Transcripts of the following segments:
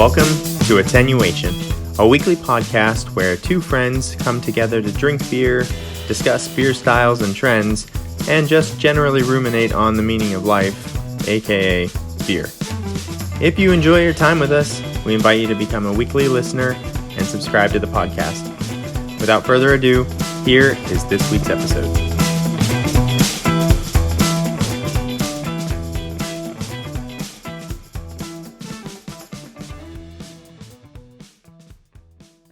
Welcome to Attenuation, a weekly podcast where two friends come together to drink beer, discuss beer styles and trends, and just generally ruminate on the meaning of life, aka beer. If you enjoy your time with us, we invite you to become a weekly listener and subscribe to the podcast. Without further ado, here is this week's episode.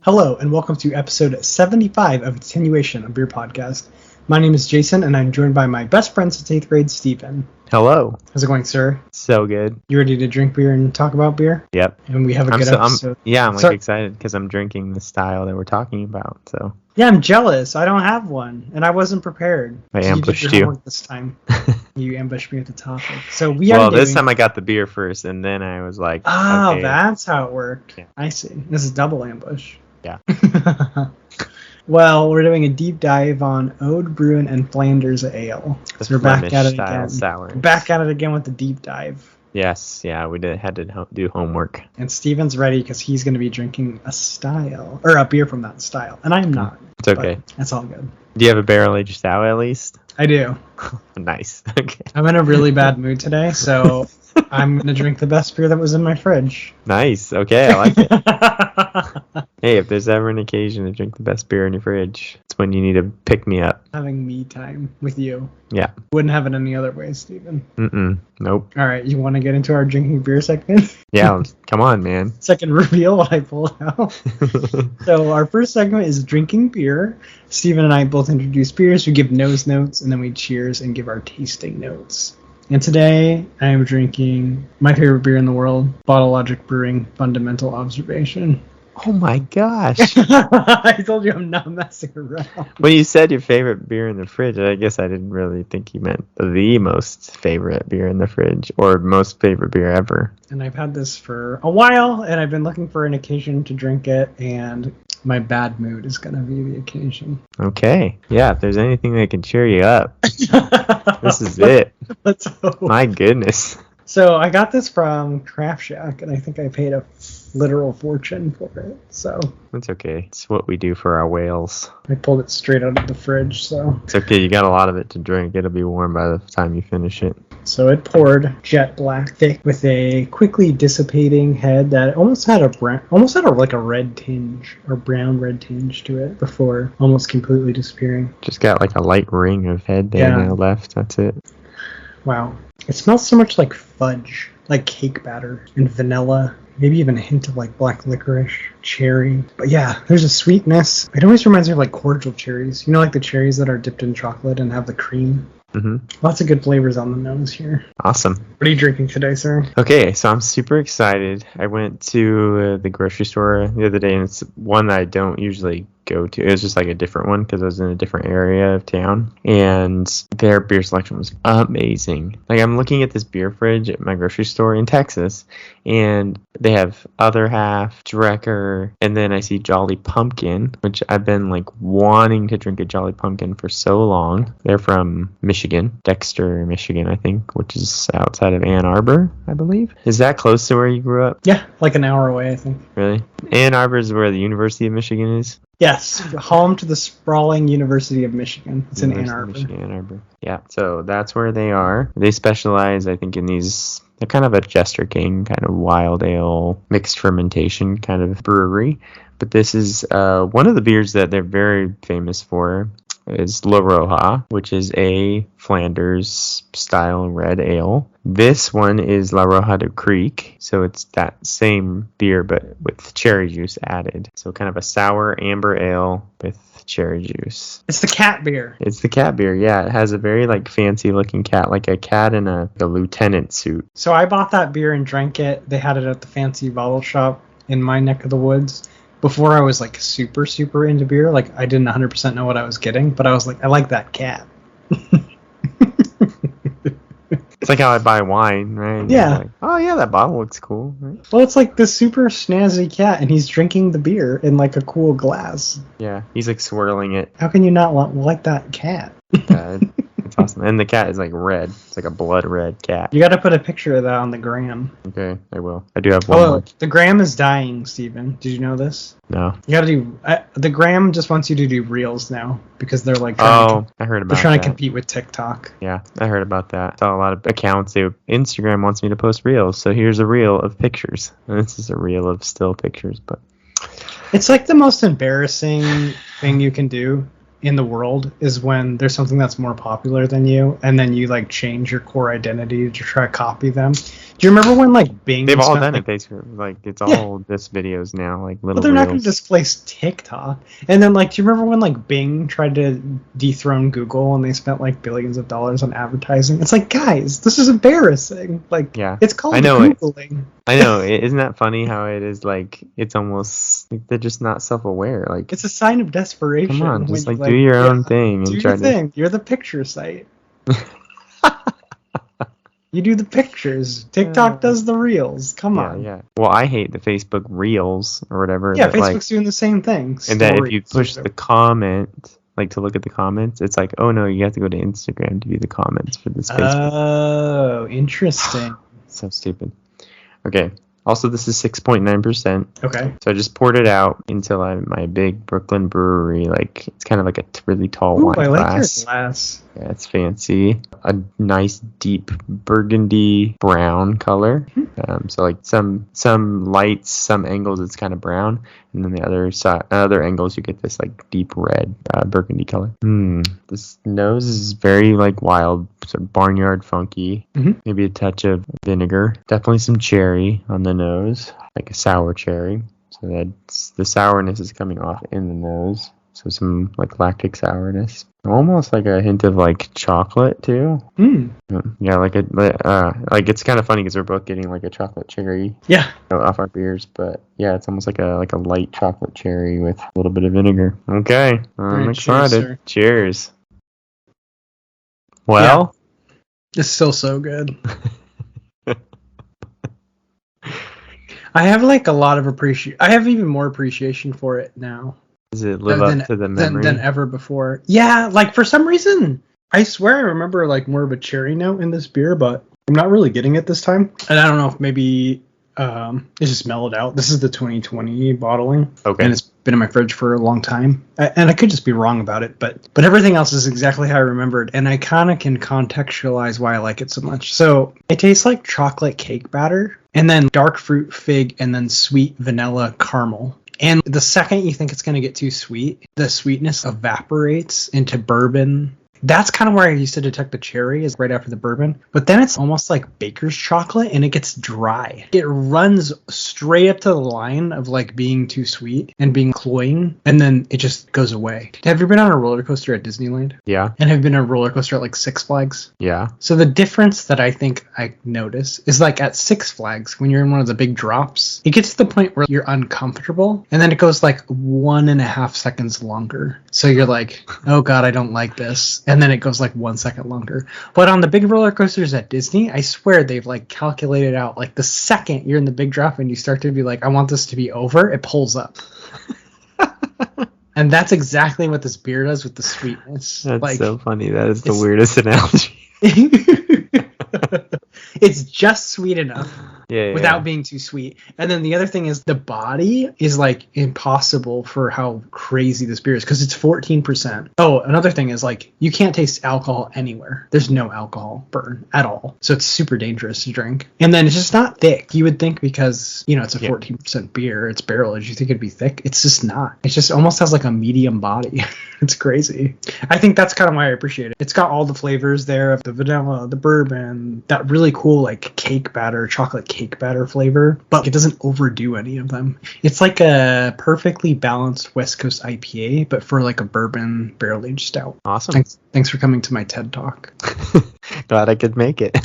Hello, and welcome to episode 75 of Attenuation, a beer podcast. My name is Jason, and I'm joined by my best friend since 8th grade, Stephen. Hello. How's it going, sir? So good. You ready to drink beer and talk about beer? Yep. And we have a good episode. I'm excited because I'm drinking the style that we're talking about. So yeah, I'm jealous. I don't have one, and I wasn't prepared. I ambushed you. Did your you homework this time. You ambushed me with the topic. So this time I got the beer first, and then I was like, oh, okay. That's how it worked. Yeah. I see. This is double ambush. Yeah. Well, we're doing a deep dive on Ode, Bruin, and Flanders Ale. So we're back at it again. Sours. Back at it again with the deep dive. Yes, yeah, we had to do homework. And Steven's ready because he's going to be drinking a beer from that style. And I'm not. It's okay. That's all good. Do you have a barrel-aged stout at least? I do. Nice. Okay. I'm in a really bad mood today, so I'm going to drink the best beer that was in my fridge. Nice. Okay, I like it. Hey, if there's ever an occasion to drink the best beer in your fridge, it's when you need to pick me up. Having me time with you. Yeah. Wouldn't have it any other way, Steven. Nope. All right, you want to get into our drinking beer segment? Yeah, come on, man. Second reveal what I pull out. So our first segment is drinking beer. Steven and I both introduce beers. We give nose notes, and then we cheers and give our tasting notes. And today, I am drinking my favorite beer in the world, Bottle Logic Brewing Fundamental Observation. Oh my gosh. I told you I'm not messing around. Well, you said your favorite beer in the fridge. I guess I didn't really think you meant the most favorite beer in the fridge or most favorite beer ever. And I've had this for a while, and I've been looking for an occasion to drink it, and my bad mood is going to be the occasion. Okay. Yeah, if there's anything that can cheer you up, this is it. Let's hope. My goodness. So I got this from Craft Shack, and I think I paid a literal fortune for it. So it's okay. It's what we do for our whales. I pulled it straight out of the fridge, so it's okay. You got a lot of it to drink. It'll be warm by the time you finish it. So it poured jet black, thick, with a quickly dissipating head that almost had a red tinge or brown red tinge to it before almost completely disappearing. Just got like a light ring of head there now left. That's it. Wow. It smells so much like fudge, like cake batter and vanilla, maybe even a hint of like black licorice, cherry. But yeah, there's a sweetness. It always reminds me of like cordial cherries. You know, like the cherries that are dipped in chocolate and have the cream? Mm-hmm. Lots of good flavors on the nose here. Awesome. What are you drinking today, sir? Okay, so I'm super excited. I went to the grocery store the other day, and it's one I don't usually go to. It was just like a different one because I was in a different area of town, and their beer selection was amazing. Like, I'm looking at this beer fridge at my grocery store in Texas, and they have Other Half, Drecker, and then I see Jolly Pumpkin, which I've been like wanting to drink a Jolly Pumpkin for so long. They're from Michigan, Dexter, Michigan, I think, which is outside of Ann Arbor, I believe. Is that close to where you grew up? Yeah, like an hour away, I think. Really? Ann Arbor is where the University of Michigan is? Yes, home to the sprawling University of Michigan. It's in Ann Arbor. Ann Arbor. Yeah, so that's where they are. They specialize, I think, in these. They're kind of a Jester King kind of wild ale, mixed fermentation kind of brewery. But this is one of the beers that they're very famous for is La Roja, which is a Flanders style red ale. This one is La Roja de Kriek, so it's that same beer but with cherry juice added. So kind of a sour amber ale with cherry juice. It's the cat beer. It's the cat beer, yeah. It has a very like fancy looking cat, like a cat in a lieutenant suit. So I bought that beer and drank it. They had it at the fancy bottle shop in my neck of the woods. Before I was like super, super into beer, like I didn't 100% know what I was getting, but I was like, I like that cat. It's like how I buy wine, right? And yeah. Like, oh yeah, that bottle looks cool, right? Well, it's like this super snazzy cat, and he's drinking the beer in like a cool glass. Yeah, he's like swirling it. How can you not like that cat? That's awesome. And the cat is like red. It's like a blood red cat. You got to put a picture of that on the gram. Okay, I will. I do have one Oh, more. the gram is dying, Steven. Did you know this? No. You got to do the gram just wants you to do reels now because they're like I heard about they're trying that. to compete with TikTok. Yeah, I heard about that. I saw a lot of accounts. Instagram wants me to post reels, so here's a reel of pictures. And this is a reel of still pictures, but It's like the most embarrassing thing you can do in the world is when there's something that's more popular than you, and then you like change your core identity to try to copy them. Do you remember when like Bing? they've all spent, done like, it. Basically, like it's all just videos now, like little. But they're not going reels. to displace TikTok. And then like, do you remember when like Bing tried to dethrone Google and they spent like billions of dollars on advertising? It's like, guys, this is embarrassing. Like, Yeah, it's called I know Googling. I know. Isn't that funny how it is like it's almost like they're just not self-aware. Like It's a sign of desperation. come on, when just you, like do your own thing Do and your try thing. You're the picture site. You do the pictures. TikTok does the reels. Come on. Yeah. Well, I hate the Facebook Reels or whatever. Yeah, that, Facebook's like, doing the same thing. and then if you Stories. push the comment, like to look at the comments, it's like, oh no, you have to go to Instagram to view the comments for this Facebook. Oh, interesting. So stupid. Okay. Also, this is 6.9%. Okay. So I just poured it out into my big Brooklyn brewery. Like it's kind of like a really tall Ooh, wine I like your glass. glass. Yeah, it's fancy. A nice deep burgundy brown color. So like some lights, some angles it's kind of brown, and then the other angles you get this like deep red burgundy color. This nose is very like wild, sort of barnyard funky. Mhm. Maybe a touch of vinegar. Definitely some cherry on the nose, like a sour cherry. So that's the sourness is coming off in the nose. So some like lactic sourness, almost like a hint of like chocolate too. Yeah, like it's kind of funny because we're both getting like a chocolate cherry Yeah. off our beers, but yeah, it's almost like a light chocolate cherry with a little bit of vinegar. Okay, I'm right, excited. cheers, sir. Cheers. Well, It's still so good. I have like a lot of I have even more appreciation for it now. does it live up to the memory? Than ever before. Yeah, like for some reason, I swear I remember like more of a cherry note in this beer, but I'm not really getting it this time. And I don't know if maybe it's just mellowed out. This is the 2020 bottling. Okay. And it's been in my fridge for a long time. And I could just be wrong about it, but everything else is exactly how I remembered. And I kind of can contextualize why I like it so much. So it tastes like chocolate cake batter, and then dark fruit fig, and then sweet vanilla caramel. And the second you think it's going to get too sweet, the sweetness evaporates into bourbon. That's kind of where I used to detect the cherry, is right after the bourbon. But then it's almost like baker's chocolate, and it gets dry. It runs straight up to the line of like being too sweet and being cloying, and then it just goes away. Have you been on a roller coaster at Disneyland? Yeah. And have you been on a roller coaster at like Six Flags? Yeah. So the difference that I think I notice is like at Six Flags, when you're in one of the big drops, it gets to the point where you're uncomfortable, and then it goes like 1.5 seconds longer. So you're like, oh God, I don't like this. And then it goes like 1 second longer. But on the big roller coasters at Disney, I swear they've like calculated out like the second you're in the big drop and you start to be like, I want this to be over, it pulls up. And that's exactly what this beer does with the sweetness. That's like, so funny. That is the weirdest analogy. It's just sweet enough without Yeah. being too sweet. And then the other thing is the body is like impossible for how crazy this beer is, because it's 14%. Oh, another thing is like you can't taste alcohol anywhere. There's no alcohol burn at all. So it's super dangerous to drink. And then it's just not thick. You would think because, it's a 14% beer, it's barrel aged, you think it'd be thick. It's just not. It just almost has like a medium body. It's crazy. I think that's kind of why I appreciate it. It's got all the flavors there of the vanilla, the bourbon, that really cool like cake batter, chocolate cake batter flavor, but it doesn't overdo any of them. It's like a perfectly balanced West Coast IPA, but for like a bourbon barrel aged stout. Awesome. Thanks for coming to my TED Talk. Glad I could make it.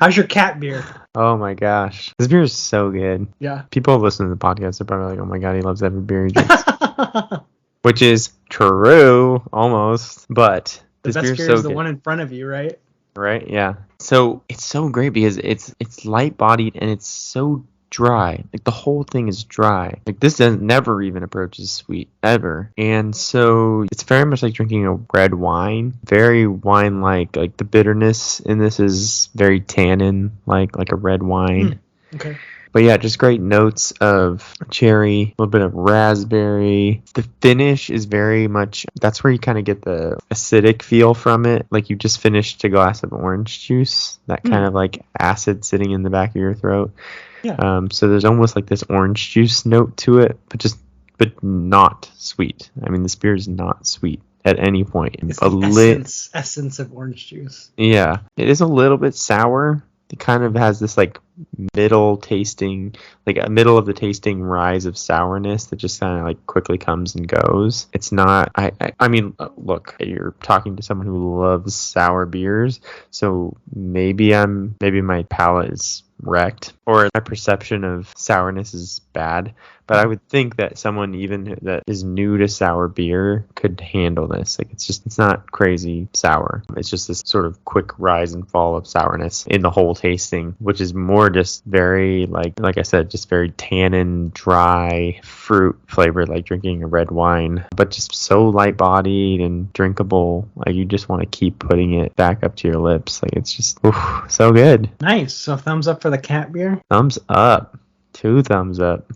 How's your cat beer? Oh my gosh. This beer is so good. Yeah. People listen to the podcast, they're probably like, oh my God, he loves every beer he drinks. Which is true, almost. But The this best beer's beer so is the good. one in front of you, right? Right? Yeah. So it's so great because it's light bodied and it's so dry. Like the whole thing is dry. Like this never even approaches sweet ever. And so it's very much like drinking a red wine. Very wine-like. Like the bitterness in this is very tannin, like a red wine. Okay. But yeah, just great notes of cherry, a little bit of raspberry. The finish is very much, that's where you kind of get the acidic feel from it. Like you just finished a glass of orange juice, that kind of like acid sitting in the back of your throat. Yeah. So there's almost like this orange juice note to it, but not sweet. I mean, this beer is not sweet at any point. It's the essence of orange juice. Yeah. It is a little bit sour. It kind of has this like middle of the tasting rise of sourness that just kind of like quickly comes and goes. It's not, I mean, look, you're talking to someone who loves sour beers, so maybe my palate is wrecked or my perception of sourness is bad, but I would think that someone even that is new to sour beer could handle this. Like it's not crazy sour. It's just this sort of quick rise and fall of sourness in the whole tasting, which is more just very like I said, just very tannin, dry fruit flavored, like drinking a red wine, but just so light bodied and drinkable. Like you just want to keep putting it back up to your lips. Like it's just so good. Nice. So thumbs up for the cat beer. Thumbs up. 2 thumbs up.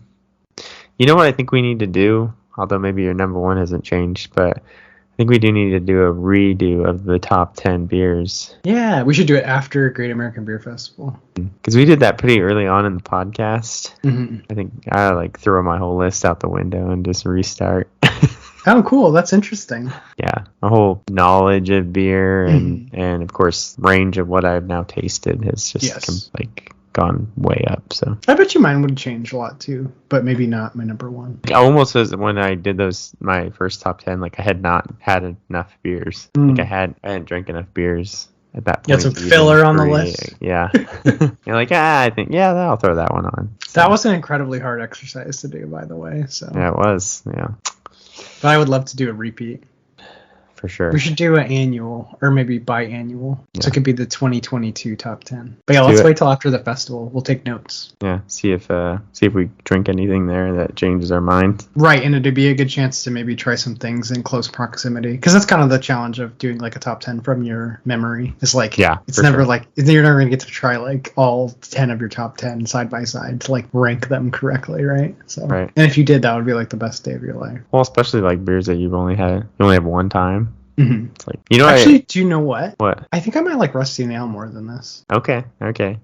You know what I think we need to do? Although maybe your number one hasn't changed, but I think we do need to do a redo of the top 10 beers. Yeah, we should do it after Great American Beer Festival. Because we did that pretty early on in the podcast. Mm-hmm. I think I throw my whole list out the window and just restart. Oh, cool. That's interesting. Yeah, a whole knowledge of beer and of course range of what I've now tasted has just gone way up. So I bet you mine would change a lot too, but maybe not my number one. I almost was when I did my first top 10, like I had not had enough beers. Like I hadn't drank enough beers at that point. You had some filler on the list. Yeah. You're like, I think, I'll throw that one on. So, that was an incredibly hard exercise to do, by the way. So yeah, it was. Yeah. But I would love to do a repeat. For sure. We should do an annual or maybe biannual. Yeah. So it could be the 2022 top 10. But yeah, let's wait till after the festival. We'll take notes. Yeah, see if we drink anything there that changes our mind. Right, and it'd be a good chance to maybe try some things in close proximity. Because that's kind of the challenge of doing like a top 10 from your memory. It's like, it's never like, you're never going to get to try like all 10 of your top 10 side by side to like rank them correctly, right? So, right. And if you did, that would be like the best day of your life. Well, especially like beers that you only have one time. Mm-hmm. It's like, actually, do you know what? What? I think I might like Rusty Nail more than this. Okay.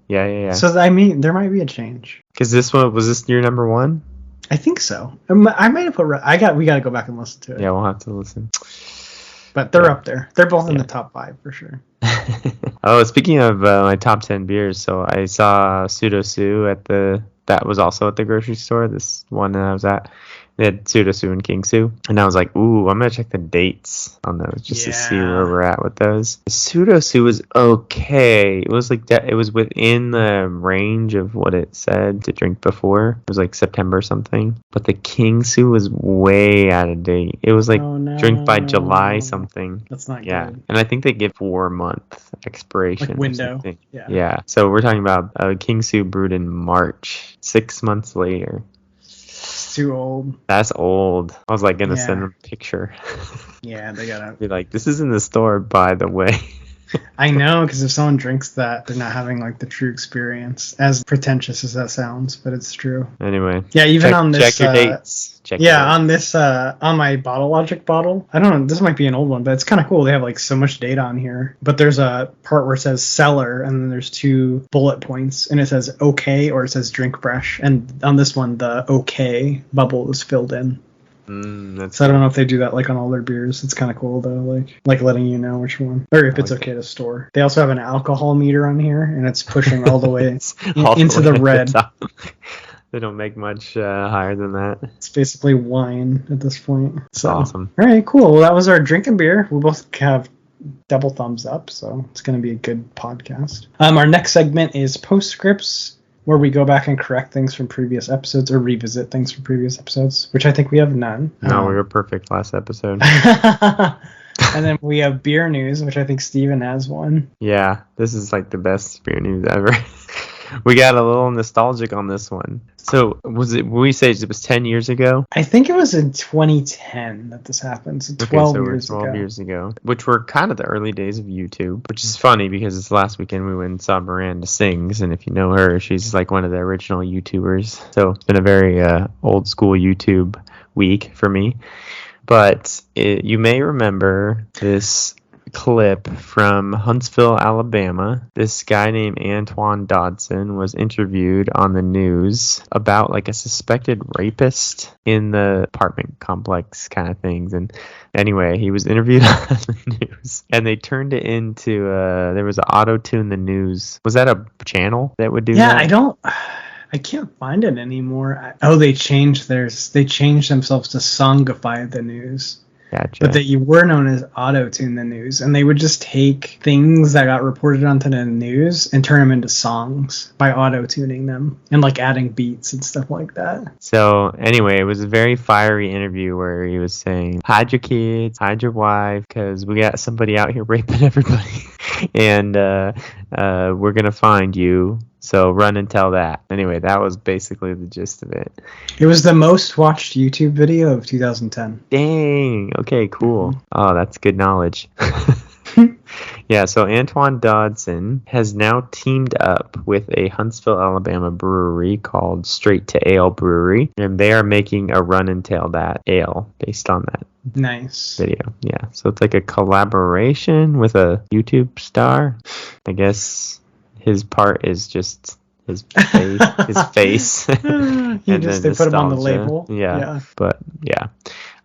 Yeah. So I mean, there might be a change. Because was this your number one? I think so. I might have put. We got to go back and listen to it. Yeah, we'll have to listen. But they're up there. They're both in the top 5 for sure. Oh, speaking of my top 10 beers, so I saw Pseudo Sue that was also at the grocery store. This one that I was at. They had Pseudo Sue and King Sue. And I was like, ooh, I'm going to check the dates on those just to see where we're at with those. The Pseudo Sue was okay. It was like that. It was within the range of what it said to drink before. It was like September something. But the King Sue was way out of date. It was like drink by July something. That's not good. And I think they give 4-month expiration. Like window. Yeah. So we're talking about King Sue brewed in March, 6 months later. Too old. That's old. I was like gonna send them a picture. Yeah, they gotta be like, this is in the store, by the way. I know, because if someone drinks that, they're not having like the true experience. As pretentious as that sounds, but it's true. Anyway. Yeah, even on this. Check your dates. On this, on my Bottle Logic bottle. I don't know. This might be an old one, but it's kind of cool. They have like so much data on here. But there's a part where it says cellar, and then there's 2 bullet points, and it says okay or it says drink fresh. And on this one, the okay bubble is filled in. So I don't know if they do that like on all their beers. It's kind of cool though, like letting you know which one, or if it's okay to store. They also have an alcohol meter on here, and it's pushing all the way into the red. They don't make much higher than that. It's basically wine at this point. So awesome. All right, cool. Well, that was our drinking beer. We both have double thumbs up, so it's going to be a good podcast. Our next segment is postscripts, where we go back and correct things from previous episodes or revisit things from previous episodes, which I think we have none. No, we were perfect last episode. And then we have beer news, which I think Steven has one. Yeah, this is like the best beer news ever. We got a little nostalgic on this one. So we say it was 10 years ago? I think it was in 2010 that this happened, so 12 Okay, so we're years 12 ago. years ago, which were kind of the early days of YouTube, which is funny because this last weekend we went and saw Miranda Sings, and if you know her, she's like one of the original YouTubers. So it's been a very old school YouTube week for me. But you may remember this clip from Huntsville, Alabama. This guy named Antoine Dodson was interviewed on the news about like a suspected rapist in the apartment complex kind of things. And anyway, he was interviewed on the news, and they turned it into there was an auto tune the news. Was that a channel that would do that? I can't find it anymore. They changed theirs. They changed themselves to Songify the News. Gotcha. But that you were known as Auto-Tune the News, and they would just take things that got reported onto the news and turn them into songs by auto-tuning them and like adding beats and stuff like that. So anyway, it was a very fiery interview where he was saying, hide your kids, hide your wife, because we got somebody out here raping everybody, and we're going to find you. So run and tell that. Anyway, that was basically the gist of it. It was the most watched YouTube video of 2010. Dang. Okay, cool. Oh, that's good knowledge. Yeah, so Antoine Dodson has now teamed up with a Huntsville, Alabama brewery called Straight to Ale Brewery, and they are making a run and tell that ale based on that Nice video. Yeah, so it's like a collaboration with a YouTube star. I guess his part is just his face. They and put him on the nostalgia. label. Yeah. But yeah,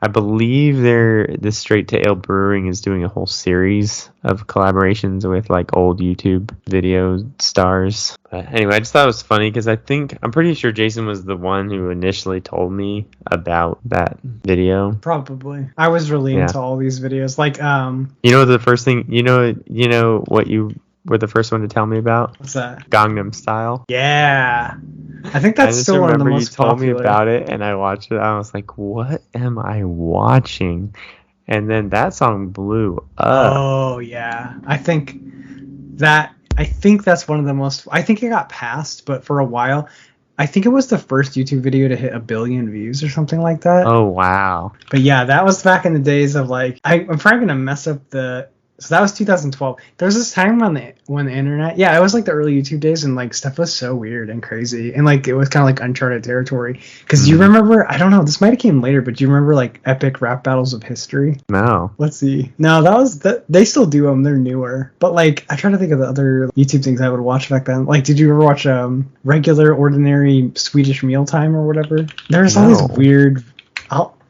I believe this Straight to Ale Brewing is doing a whole series of collaborations with like old YouTube video stars. But anyway, I just thought it was funny because I'm pretty sure Jason was the one who initially told me about that video. Probably. I was really into all these videos. Like the first thing what you were the first one to tell me about? What's that? Gangnam Style. Yeah. I think that's still one of the most popular. You told me about it, and I watched it. I was like, what am I watching? And then that song blew up. Oh, yeah. I think that's one of the most... I think it got passed, but for a while... I think it was the first YouTube video to hit 1 billion views or something like that. Oh, wow. But yeah, that was back in the days of like... I'm probably going to mess up the... So that was 2012. There was this time when the internet, it was like the early YouTube days, and like stuff was so weird and crazy, and like it was kind of like uncharted territory. Because you remember, I don't know, this might have came later, but do you remember like epic rap battles of history? No. Let's see. No, that was they still do them. They're newer, but like I try to think of the other YouTube things I would watch back then. Like, did you ever watch regular ordinary Swedish mealtime or whatever? There's all these weird.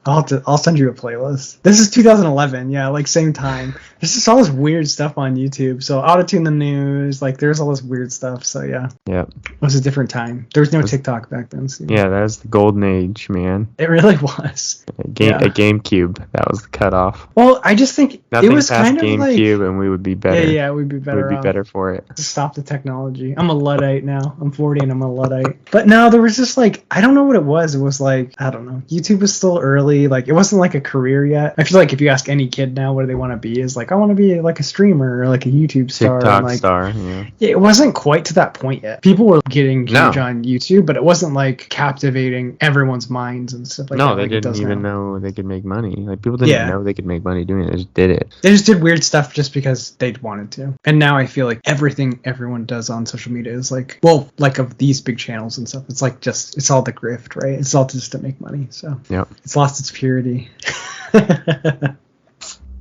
I'll send you a playlist. This is 2011, like same time. There's just all this weird stuff on YouTube. So Auto-Tune the News, like there's all this weird stuff. So yeah. Yep. It was a different time. There was no TikTok back then. So. Yeah, that was the golden age, man. It really was. A GameCube, that was the cutoff. Well, I just think nothing it was past kind of GameCube, like, and we would be better. Yeah, we'd be better. We'd be better for it. To stop the technology. I'm a Luddite now. I'm 40 and I'm a Luddite. But no, there was just like, I don't know what it was. It was like, I don't know. YouTube was still early. Like it wasn't like a career yet. I feel like if you ask any kid now what do they want to be, is like, I want to be like a streamer or like a YouTube star. TikTok like, star, yeah. It wasn't quite to that point yet. People were getting huge on YouTube, but it wasn't like captivating everyone's minds and stuff like that. No, they didn't even know they could make money. Like people didn't know they could make money doing it. They just did it. They just did weird stuff just because they wanted to. And now I feel like everything everyone does on social media is like, well, like of these big channels and stuff, it's like just, it's all the grift, right? It's all just to make money. So it's lost its purity.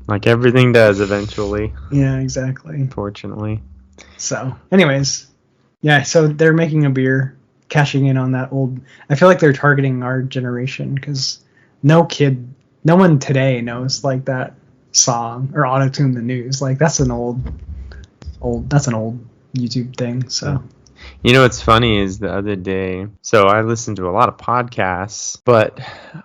Like everything does eventually. Yeah, exactly. Unfortunately. So, anyways, so they're making a beer, cashing in on that old. I feel like they're targeting our generation because no one today knows like that song or Auto-Tune the News. Like that's an old YouTube thing. So. You know what's funny is the other day, so I listened to a lot of podcasts, but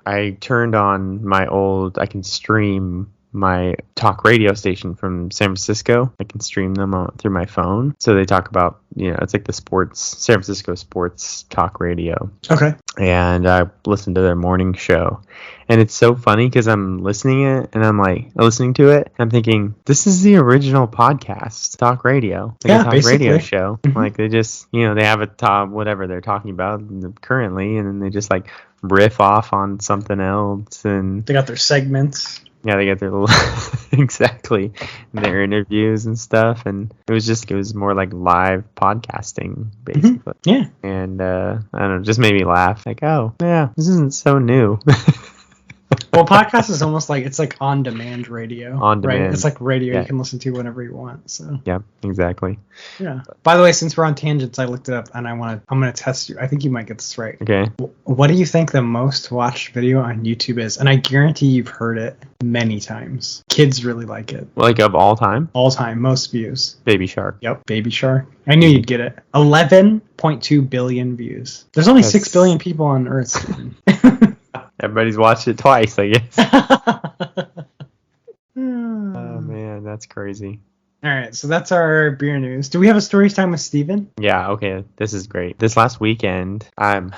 I turned on I can stream my talk radio station from San Francisco. I can stream them through my phone. So they talk about, it's like the San Francisco sports talk radio. Okay. And I listen to their morning show. And it's so funny because I'm listening to it. I'm thinking, this is the original podcast, talk radio. Like a talk basically. Radio show. Mm-hmm. Like they just, they have a top, whatever they're talking about currently. And then they just like riff off on something else. And they got their segments. Yeah, they got their little exactly their interviews and stuff, and it was more like live podcasting basically. Mm-hmm. Yeah, and I don't know, just made me laugh. Like, oh yeah, this isn't so new. Well, podcast is almost like it's like on-demand radio. On demand, right? It's like radio you can listen to whenever you want. So yeah, exactly. Yeah. By the way, since we're on tangents, I looked it up and I'm gonna test you. I think you might get this right. Okay. What do you think the most watched video on YouTube is? And I guarantee you've heard it many times. Kids really like it. Like of all time? All time, most views. Baby Shark. Yep, Baby Shark. I knew you'd get it. 11.2 billion views. There's only 6 billion people on Earth. Everybody's watched it twice, I guess. Oh man, that's crazy. All right, so that's our beer news. Do we have a stories time with Steven? Yeah, okay. This is great. This last weekend, I was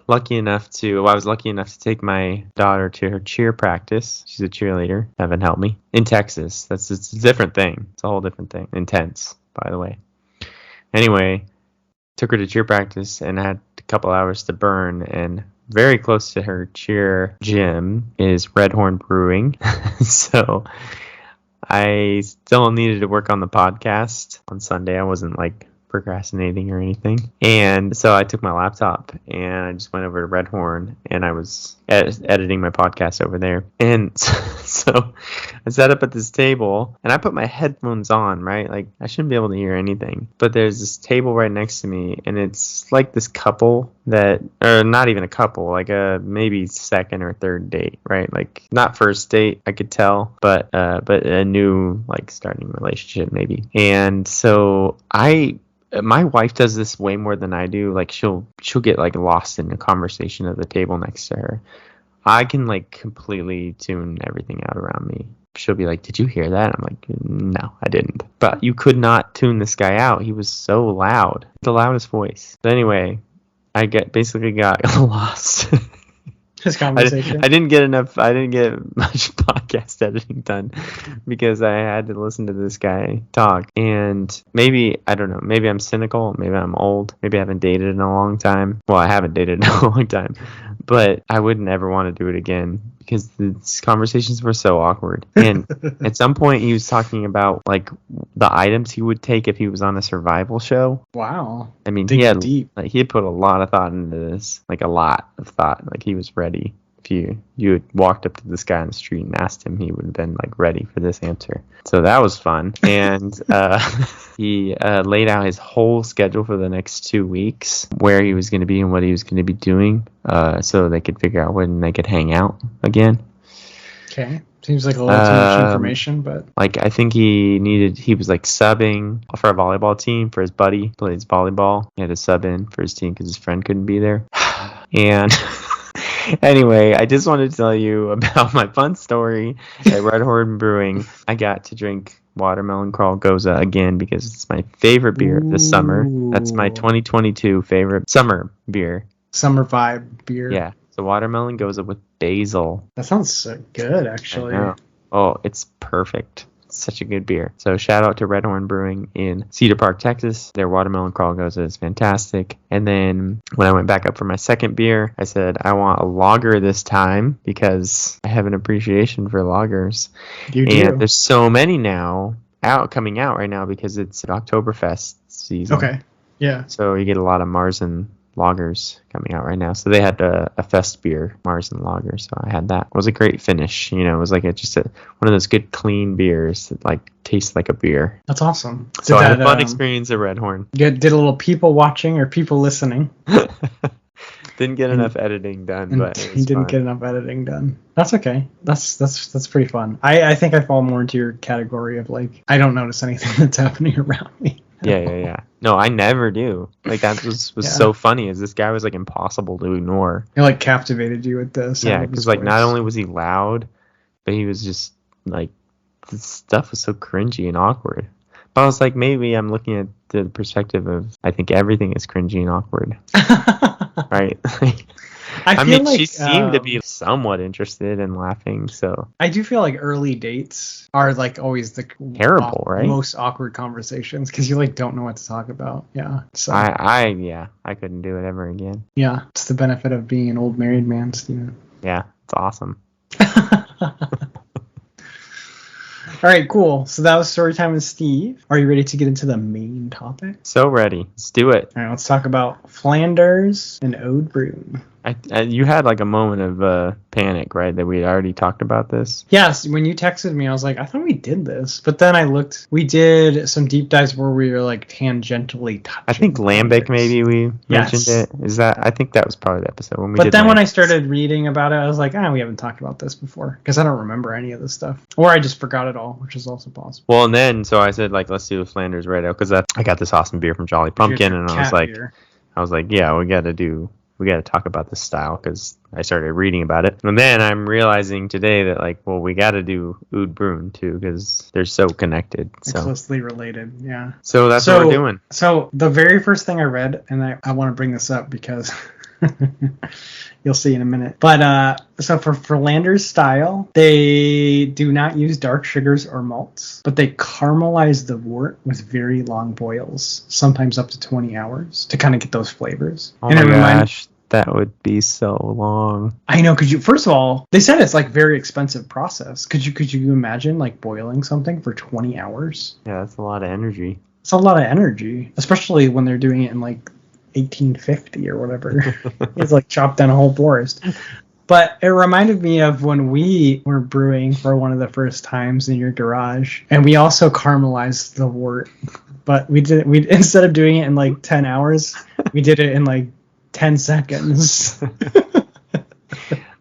lucky enough to take my daughter to her cheer practice. She's a cheerleader. Evan helped me. In Texas. It's a different thing. It's a whole different thing. Intense, by the way. Anyway, took her to cheer practice and I had a couple hours to burn, and very close to her cheer gym is Red Horn Brewing. So I still needed to work on the podcast on Sunday. I wasn't like procrastinating or anything. And so I took my laptop and I just went over to Red Horn and I was editing my podcast over there. And so I sat up at this table and I put my headphones on, right? Like I shouldn't be able to hear anything. But there's this table right next to me and it's like this couple or not even a couple, like a maybe second or third date, right? Like not first date, I could tell, but a new like starting relationship maybe. And so my wife does this way more than I do. Like she'll get like lost in a conversation at the table next to her. I can like completely tune everything out around me. She'll be like, "Did you hear that?" I'm like, "No, I didn't." But you could not tune this guy out. He was so loud. The loudest voice. But anyway, I basically got lost. His conversation. I didn't get much podcast editing done because I had to listen to this guy talk. And maybe, I don't know, maybe I'm cynical, maybe I'm old, maybe I haven't dated in a long time. Well, I haven't dated in a long time, but I wouldn't ever want to do it again because these conversations were so awkward. And at some point he was talking about like the items he would take if he was on a survival show. Wow. I mean, he had put a lot of thought into this, like a lot of thought. Like he was ready. If you had walked up to this guy on the street and asked him, he would have been like ready for this answer. So that was fun. And he laid out his whole schedule for the next 2 weeks, where he was going to be and what he was going to be doing, so they could figure out when they could hang out again. Okay. Seems like a little too much information, but like I think he was like subbing for a volleyball team for his buddy, plays volleyball. He had to sub in for his team because his friend couldn't be there. And anyway, I just wanted to tell you about my fun story at Red Horn Brewing. I got to drink Watermelon Crawl Goza again because it's my favorite beer this summer. That's my 2022 favorite summer beer. Summer vibe beer. Yeah. So Watermelon Goza with basil. That sounds so good, actually. I know. Oh, it's perfect. It's such a good beer. So shout out to Red Horn Brewing in Cedar Park, Texas. Their Watermelon Crawl Goza is fantastic. And then when I went back up for my second beer, I said I want a lager this time because I have an appreciation for lagers. You do. And there's so many now coming out right now because it's Oktoberfest season. Okay. Yeah. So you get a lot of Marzen lagers coming out right now. So they had a fest beer, Marzen lager. So I had that. It was a great finish. It was like one of those good clean beers that like tastes like a beer. That's awesome. So I had a fun experience at Red Horn. Did a little people watching or people listening. Didn't get enough editing done, but he didn't get enough editing done. That's okay. That's pretty fun. I think I fall more into your category of like I don't notice anything that's happening around me. Yeah. No, I never do. Like that was so funny. As this guy was like impossible to ignore. He like captivated you with this. Yeah, because like not only was he loud, but he was just like the stuff was so cringy and awkward. But I was like, maybe I'm looking at the perspective of I think everything is cringy and awkward, right? I mean, she seemed to be somewhat interested in laughing, so I do feel like early dates are like always the terrible, right? Most awkward conversations because you like don't know what to talk about. Yeah. So I couldn't do it ever again. Yeah, it's the benefit of being an old married man, Steven. Yeah, it's awesome. All right, cool. So that was story time with Steve. Are you ready to get into the main topic? So ready. Let's do it. All right, let's talk about Flanders and Ode Bruin. You had like a moment of panic, right? That we had already talked about this. Yes, when you texted me, I was like, I thought we did this. But then I looked. We did some deep dives where we were like tangentially touching. I think Lambic maybe we mentioned it. I think that was probably the episode when we did. But then when I started reading about it, I was like, we haven't talked about this before. Because I don't remember any of this stuff. Or I just forgot it all, which is also possible. Well, and then, so I said, like, let's do a Flanders right out. Because I got this awesome beer from Jolly Pumpkin. And I was like, yeah, we got to talk about this style because I started reading about it. And then I'm realizing today that, like, well, we got to do Oud Bruin too because they're so connected. So closely related, yeah. So that's what we're doing. So the very first thing I read, and I want to bring this up because you'll see in a minute. But so for Flanders style, they do not use dark sugars or malts, but they caramelize the wort with very long boils, sometimes up to 20 hours, to kind of get those flavors. Oh my gosh, that would be so long. I know. First of all, they said it's like very expensive process. Could you imagine like boiling something for 20 hours? Yeah, that's a lot of energy. It's a lot of energy, especially when they're doing it in like 1850 or whatever. It's like chopped down a whole forest. But it reminded me of when we were brewing for one of the first times in your garage, and we also caramelized the wort. But we instead of doing it in like 10 hours, we did it in like 10 seconds.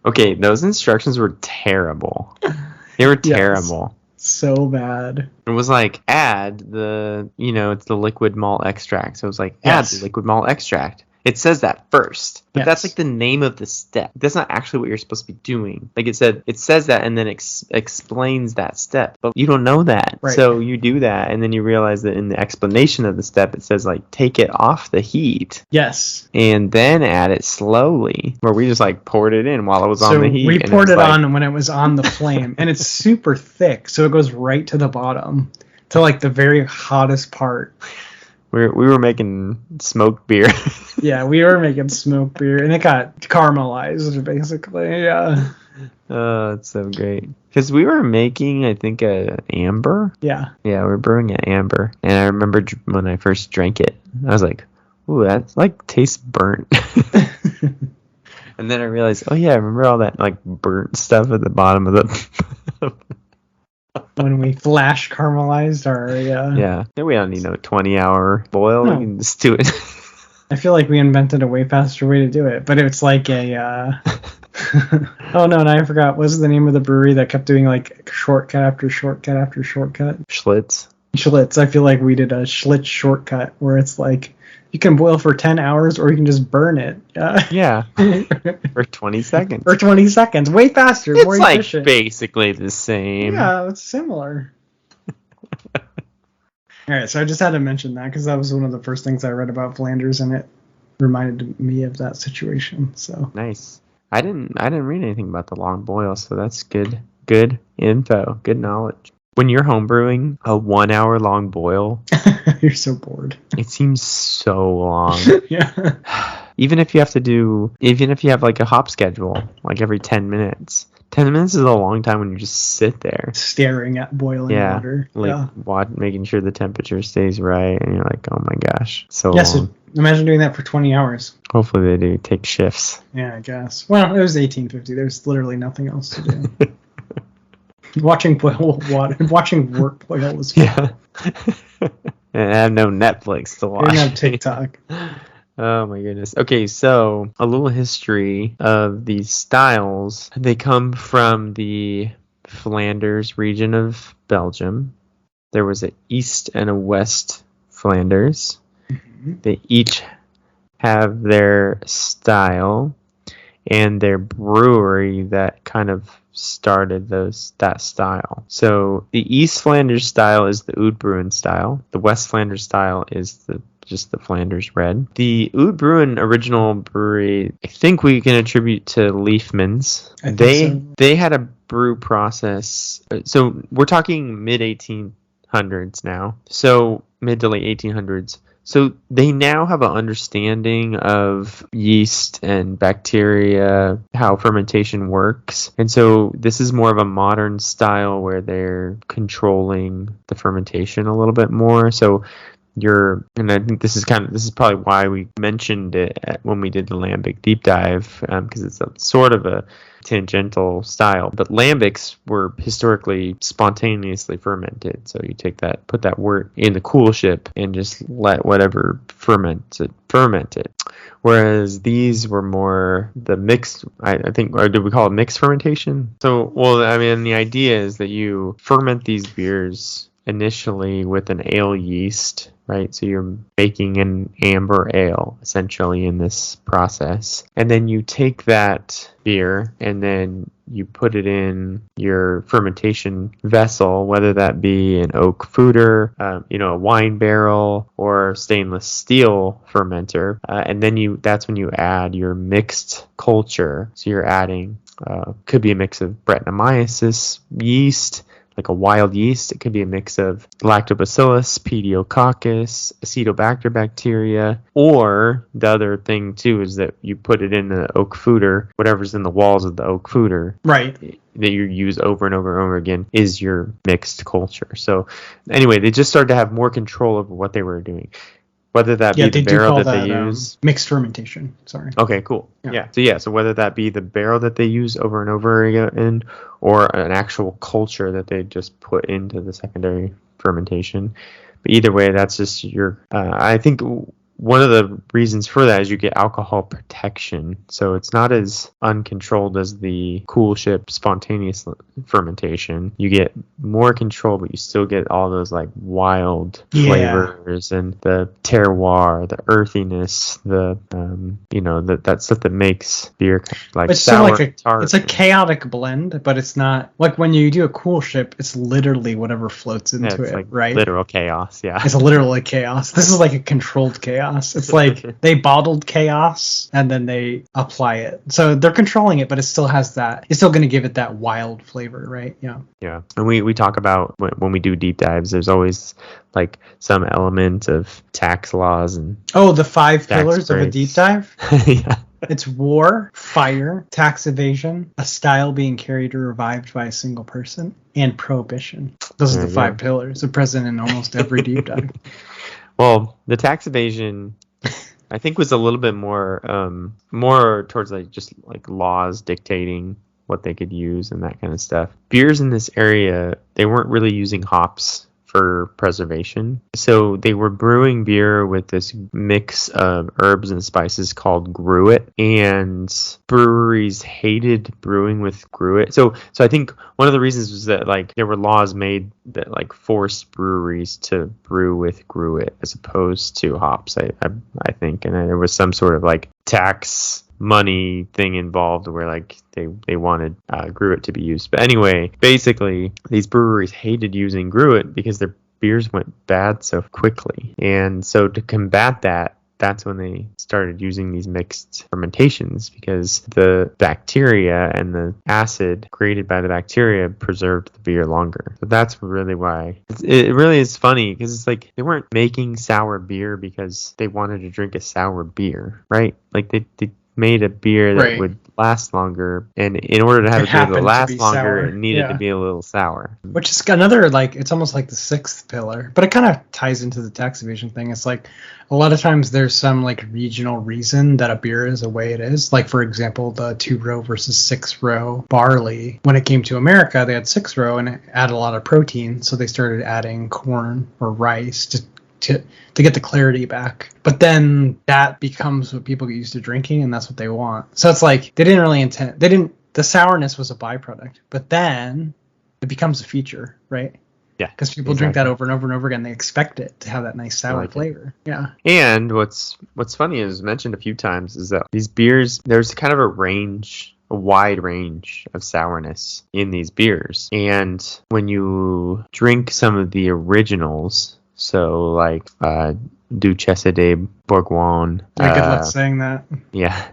Okay, those instructions were terrible. They were terrible. So bad. It was like add it's the liquid malt extract. So it was like add the liquid malt extract. It says that first, but that's like the name of the step. That's not actually what you're supposed to be doing. Like it says that and then explains that step, but you don't know that. Right. So you do that, and then you realize that in the explanation of the step, it says like take it off the heat. Yes. And then add it slowly. Where we just like poured it in while it was on the heat. We poured it on when it was on the flame, and it's super thick, so it goes right to the bottom, to like the very hottest part. We were making smoked beer. Yeah, we were making smoked beer, and it got caramelized, basically, yeah. Oh, it's so great. Because we were making, I think, a amber. Yeah. Yeah, we were brewing an amber. And I remember when I first drank it, I was like, ooh, that, like, tastes burnt. And then I realized, oh, yeah, I remember all that, like, burnt stuff at the bottom of the... When we flash caramelized our yeah, we don't need no 20-hour boil. We can just do it. I feel like we invented a way faster way to do it, but it's like a oh no, I forgot. What was the name of the brewery that kept doing like shortcut after shortcut after shortcut? Schlitz. I feel like we did a Schlitz shortcut where it's like you can boil for 10 hours or you can just burn it. Yeah. For 20 seconds. For 20 seconds. Way faster, more efficient. It's like basically the same. Yeah, it's similar. All right, so I just had to mention that because that was one of the first things I read about Flanders, and it reminded me of that situation. So nice. I didn't read anything about the long boil, so that's good. Good info. Good knowledge. When you're homebrewing, a 1 hour long boil, you're so bored. It seems so long. Yeah. Even if you have like a hop schedule, like every 10 minutes. 10 minutes is a long time when you just sit there. Staring at boiling water. Like making sure the temperature stays right. And you're like, oh my gosh, so long. So imagine doing that for 20 hours. Hopefully they do take shifts. Yeah, I guess. Well, it was 1850. There's literally nothing else to do. Watching boil water, watching work boil was fun. Yeah. And I have no Netflix to watch. I didn't have TikTok. Oh my goodness. Okay, so a little history of these styles. They come from the Flanders region of Belgium. There was an East and a West Flanders. Mm-hmm. They each have their style, and their brewery that kind of started that style. So the East Flanders style is the Oud Bruin style. The West Flanders style is just the Flanders red. The Oud Bruin original brewery, I think we can attribute to Leafman's. They had a brew process. So we're talking mid 1800s now. So mid to late 1800s. So they now have an understanding of yeast and bacteria, how fermentation works. And so this is more of a modern style where they're controlling the fermentation a little bit more. So and I think this is probably why we mentioned it when we did the lambic deep dive, because it's sort of a tangential style. But lambics were historically spontaneously fermented. So you put that wort in the coolship and just let whatever ferment it. Whereas these were more the mixed, I think, or did we call it mixed fermentation? So, well, I mean, the idea is that you ferment these beers initially with an ale yeast, right? So you're making an amber ale essentially in this process. And then you take that beer and then you put it in your fermentation vessel, whether that be an oak foeder, a wine barrel, or stainless steel fermenter. And then that's when you add your mixed culture. So you're adding, could be a mix of Brettanomyces yeast, like a wild yeast. It could be a mix of Lactobacillus, Pediococcus, Acetobacter bacteria, or the other thing too is that you put it in the oak foeder, whatever's in the walls of the oak foeder, right, that you use over and over and over again is your mixed culture. So anyway, they just started to have more control over what they were doing. Whether that be the barrel that they use. Mixed fermentation. Sorry. Okay, cool. Yeah. So whether that be the barrel that they use over and over again, or an actual culture that they just put into the secondary fermentation. But either way, that's just I think one of the reasons for that is you get alcohol protection. So it's not as uncontrolled as the coolship spontaneous fermentation. You get more control, but you still get all those like wild flavors and the terroir, the earthiness, that stuff that makes beer like it's sour, tart. It's a chaotic blend, but it's not like when you do a coolship, it's literally whatever floats into it, like right? Literal chaos, yeah. It's literally chaos. This is like a controlled chaos. It's like they bottled chaos and then they apply it. So they're controlling it, but it still has that. It's still going to give it that wild flavor, right? Yeah. Yeah. And we talk about when we do deep dives, there's always like some element of tax laws and the 5 pillars of a deep dive. Yeah. It's war, fire, tax evasion, a style being carried or revived by a single person, and prohibition. Those are the 5 pillars. They're present in almost every deep dive. Well, the tax evasion, I think, was a little bit more towards like just like laws dictating what they could use and that kind of stuff. Beers in this area, they weren't really using hops for preservation. So they were brewing beer with this mix of herbs and spices called gruit, and breweries hated brewing with gruit. So I think one of the reasons was that like there were laws made that like forced breweries to brew with gruit as opposed to hops, I think, and there was some sort of like tax money thing involved where like they wanted gruit to be used. But anyway, basically these breweries hated using gruit because their beers went bad so quickly, and so to combat that, that's when they started using these mixed fermentations, because the bacteria and the acid created by the bacteria preserved the beer longer. So that's really why it really is funny, because it's like they weren't making sour beer because they wanted to drink a sour beer, right? Like they made a beer that would last longer, and in order to have a beer that last longer, sour. It needed to be a little sour. Which is another, like, it's almost like the 6th pillar, but it kind of ties into the tax evasion thing. It's like a lot of times there's some like regional reason that a beer is the way it is. Like, for example, the 2-row versus 6-row barley. When it came to America, they had 6-row and it added a lot of protein, so they started adding corn or rice to get the clarity back. But then that becomes what people get used to drinking, and that's what they want. So it's like they didn't really the sourness was a byproduct, but then it becomes a feature, right? Yeah. Because people drink that over and over and over again. They expect it to have that nice sour flavor. Yeah. And what's funny is mentioned a few times is that these beers, there's kind of a wide range of sourness in these beers. And when you drink some of the originals, so like Duchesse de Bourgogne. Yeah, good luck saying that. Yeah.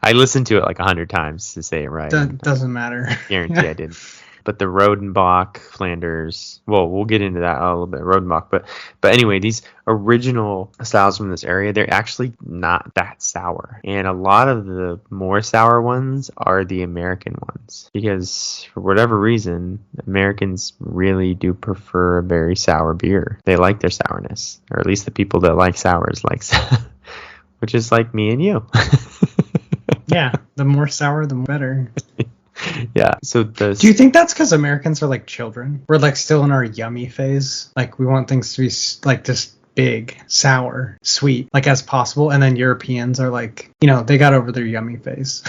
I listened to it like 100 times to say it right. Doesn't matter. Guarantee I didn't. But the Rodenbach, Flanders, well, we'll get into that a little bit, Rodenbach. But anyway, these original styles from this area, they're actually not that sour. And a lot of the more sour ones are the American ones. Because for whatever reason, Americans really do prefer a very sour beer. They like their sourness. Or at least the people that like sours like which is like me and you. Yeah, the more sour, the better. Yeah. So do you think that's because Americans are like children? We're like still in our yummy phase. Like we want things to be like just big, sour, sweet, like as possible. And then Europeans are like, they got over their yummy phase.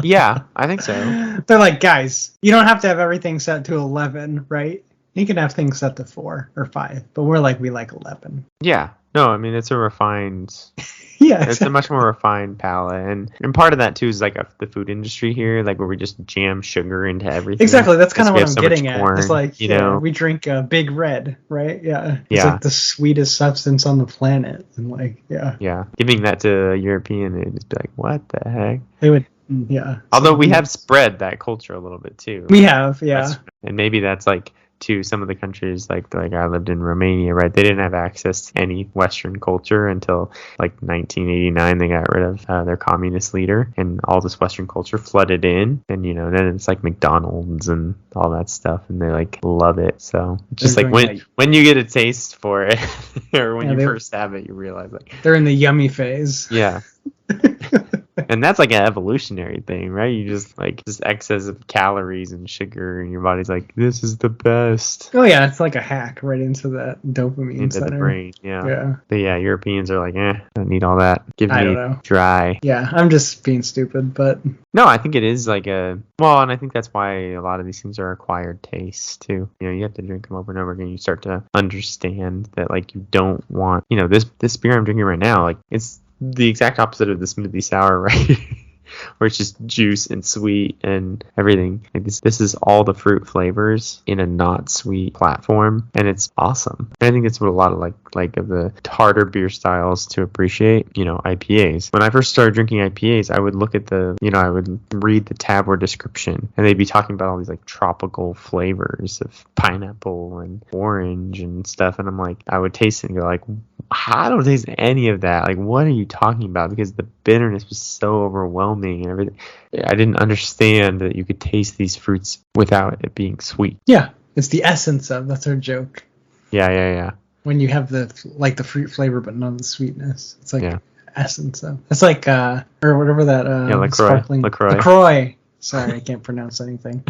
Yeah, I think so. They're like, guys, you don't have to have everything set to 11, right? You can have things set to 4 or 5, but we're like, we like 11. Yeah. No, I mean, it's a refined... Yeah, exactly. It's a much more refined palate. And part of that, too, is like the food industry here, like where we just jam sugar into everything. Exactly. That's kind of what I'm getting at. Corn, it's like, we drink Big Red, right? Yeah. It's like the sweetest substance on the planet. And like, yeah. Yeah. Giving that to a European, they'd just be like, what the heck? They would, yeah. Although we have spread that culture a little bit, too. We have, yeah. And maybe that's like... to some of the countries like I lived in Romania, right? They didn't have access to any Western culture until like 1989. They got rid of their communist leader, and all this Western culture flooded in, and then it's like McDonald's and all that stuff, and they like love it. So just like when you get a taste for it, or when you first have it, you realize like they're in the yummy phase. Yeah. And that's like an evolutionary thing, right? You just like this excess of calories and sugar, and your body's like, this is the best. Oh yeah, it's like a hack right into that dopamine into center. The brain. Yeah. But yeah, Europeans are like, I don't need all that. Give me dry. Yeah, I'm just being stupid, but no, I think it is like and I think that's why a lot of these things are acquired tastes too. You have to drink them over and over again. You start to understand that like you don't want, this beer I'm drinking right now, like it's the exact opposite of the smoothie sour, right? Where it's just juice and sweet and everything. Like this is all the fruit flavors in a not sweet platform, and it's awesome. And I think that's what a lot of like of the harder beer styles to appreciate. IPAs. When I first started drinking IPAs, I would look at I would read the tab or description, and they'd be talking about all these like tropical flavors of pineapple and orange and stuff, and I'm like, I would taste it and go like, I don't taste any of that. Like, what are you talking about? Because the bitterness was so overwhelming and everything. I didn't understand that you could taste these fruits without it being sweet. Yeah, it's the essence of. That's our joke. Yeah. When you have the fruit flavor but none of the sweetness, it's like essence of. It's like or whatever that. LaCroix. Sorry, I can't pronounce anything.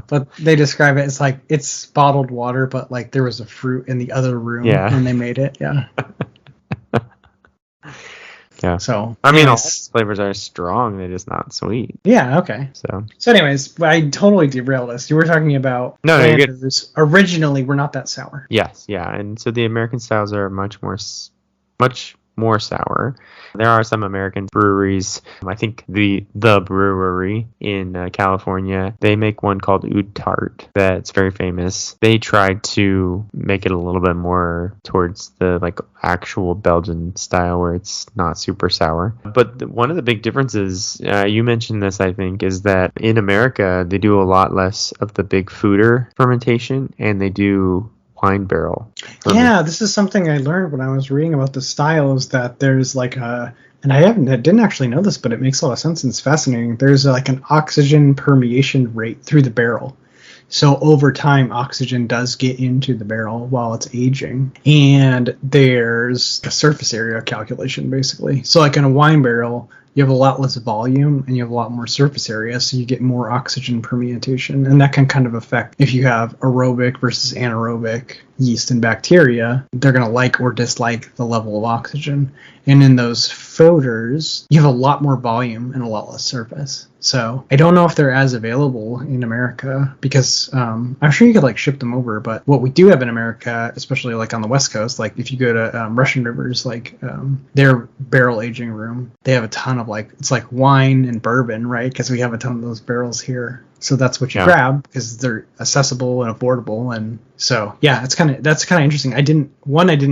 But they describe it as like it's bottled water, but like there was a fruit in the other room when they made it. Yeah. Yeah. So I mean, all flavors are strong; they're just not sweet. Yeah. Okay. So anyways, I totally derailed us. You were talking about Flanders. Originally, we're not that sour. Yes. Yeah. And so the American styles are much more sour. There are some American breweries. I think the brewery in California, they make one called Oud Tart that's very famous. They tried to make it a little bit more towards the like actual Belgian style where it's not super sour. But one of the big differences, you mentioned this, I think, is that in America, they do a lot less of the big foeder fermentation, and they do wine barrel. Yeah, this is something I learned when I was reading about the styles, that there's like I didn't actually know this, but it makes a lot of sense and it's fascinating. There's like an oxygen permeation rate through the barrel. So over time, oxygen does get into the barrel while it's aging. And there's a surface area calculation, basically. So like in a wine barrel, you have a lot less volume and you have a lot more surface area, so you get more oxygen permeation. And that can kind of affect if you have aerobic versus anaerobic yeast and bacteria, they're going to like or dislike the level of oxygen. And in those foeders, you have a lot more volume and a lot less surface. So I don't know if they're as available in America because I'm sure you could like ship them over. But what we do have in America, especially like on the West Coast, like if you go to Russian Rivers, like their barrel aging room, they have a ton of like, it's like wine and bourbon, right? Because we have a ton of those barrels here. So that's what you grab because they're accessible and affordable. And so, yeah, that's kind of interesting. I didn't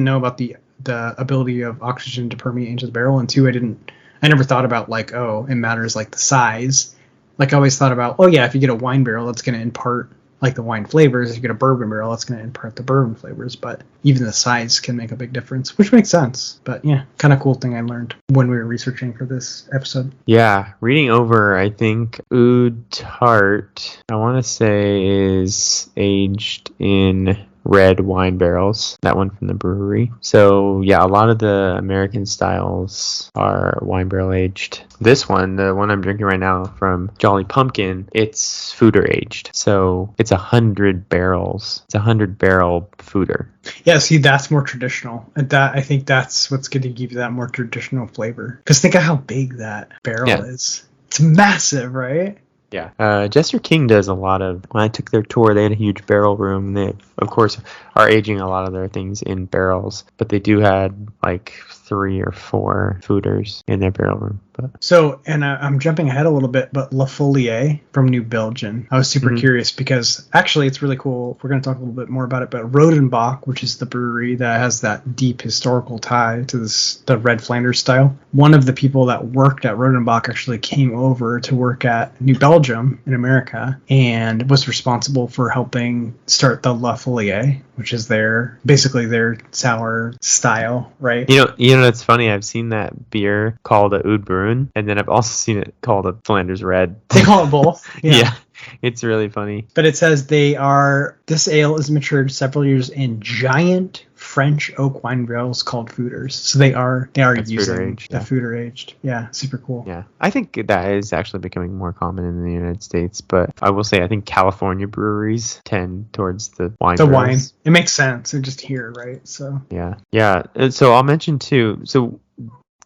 know about the ability of oxygen to permeate into the barrel, and two, I never thought about like, oh, it matters like the size. Like I always thought about, oh yeah, if you get a wine barrel, that's going to impart like the wine flavors. If you get a bourbon barrel, that's going to impart the bourbon flavors. But even the size can make a big difference, which makes sense. But yeah, kind of cool thing I learned when we were researching for this episode. Yeah, reading over, I think Oud Tart, I want to say, is aged in red wine barrels, that one from the brewery. So yeah, a lot of the American styles are wine barrel aged. This one, the one I'm drinking right now from Jolly Pumpkin, it's foeder aged. So it's 100 barrels. It's a 100 barrel foeder. Yeah, see, that's more traditional. And I think that's what's going to give you that more traditional flavor. Because think of how big that barrel is. It's massive, right? Yeah. Jester King does a lot of, when I took their tour, they had a huge barrel room. They, of course, are aging a lot of their things in barrels, but they do had like 3 or 4 foeders in their barrel room. But. So, and I'm jumping ahead a little bit, but La Folie from New Belgium, I was super curious because actually it's really cool. We're going to talk a little bit more about it, but Rodenbach, which is the brewery that has that deep historical tie to the red Flanders style, one of the people that worked at Rodenbach actually came over to work at New Belgium in America and was responsible for helping start the La Folie, which is basically their sour style, right? You know, it's funny. I've seen that beer called a Oud Bruin, and then I've also seen it called a Flanders Red. They call it both. Yeah, it's really funny. But it says this ale is matured several years in giant French oak wine barrels called foeders. So they are using the foeder aged. Yeah, super cool. Yeah, I think that is actually becoming more common in the United States. But I will say, I think California breweries tend towards the wine. The wine. It makes sense. They're just here, right? So yeah. And so I'll mention too. So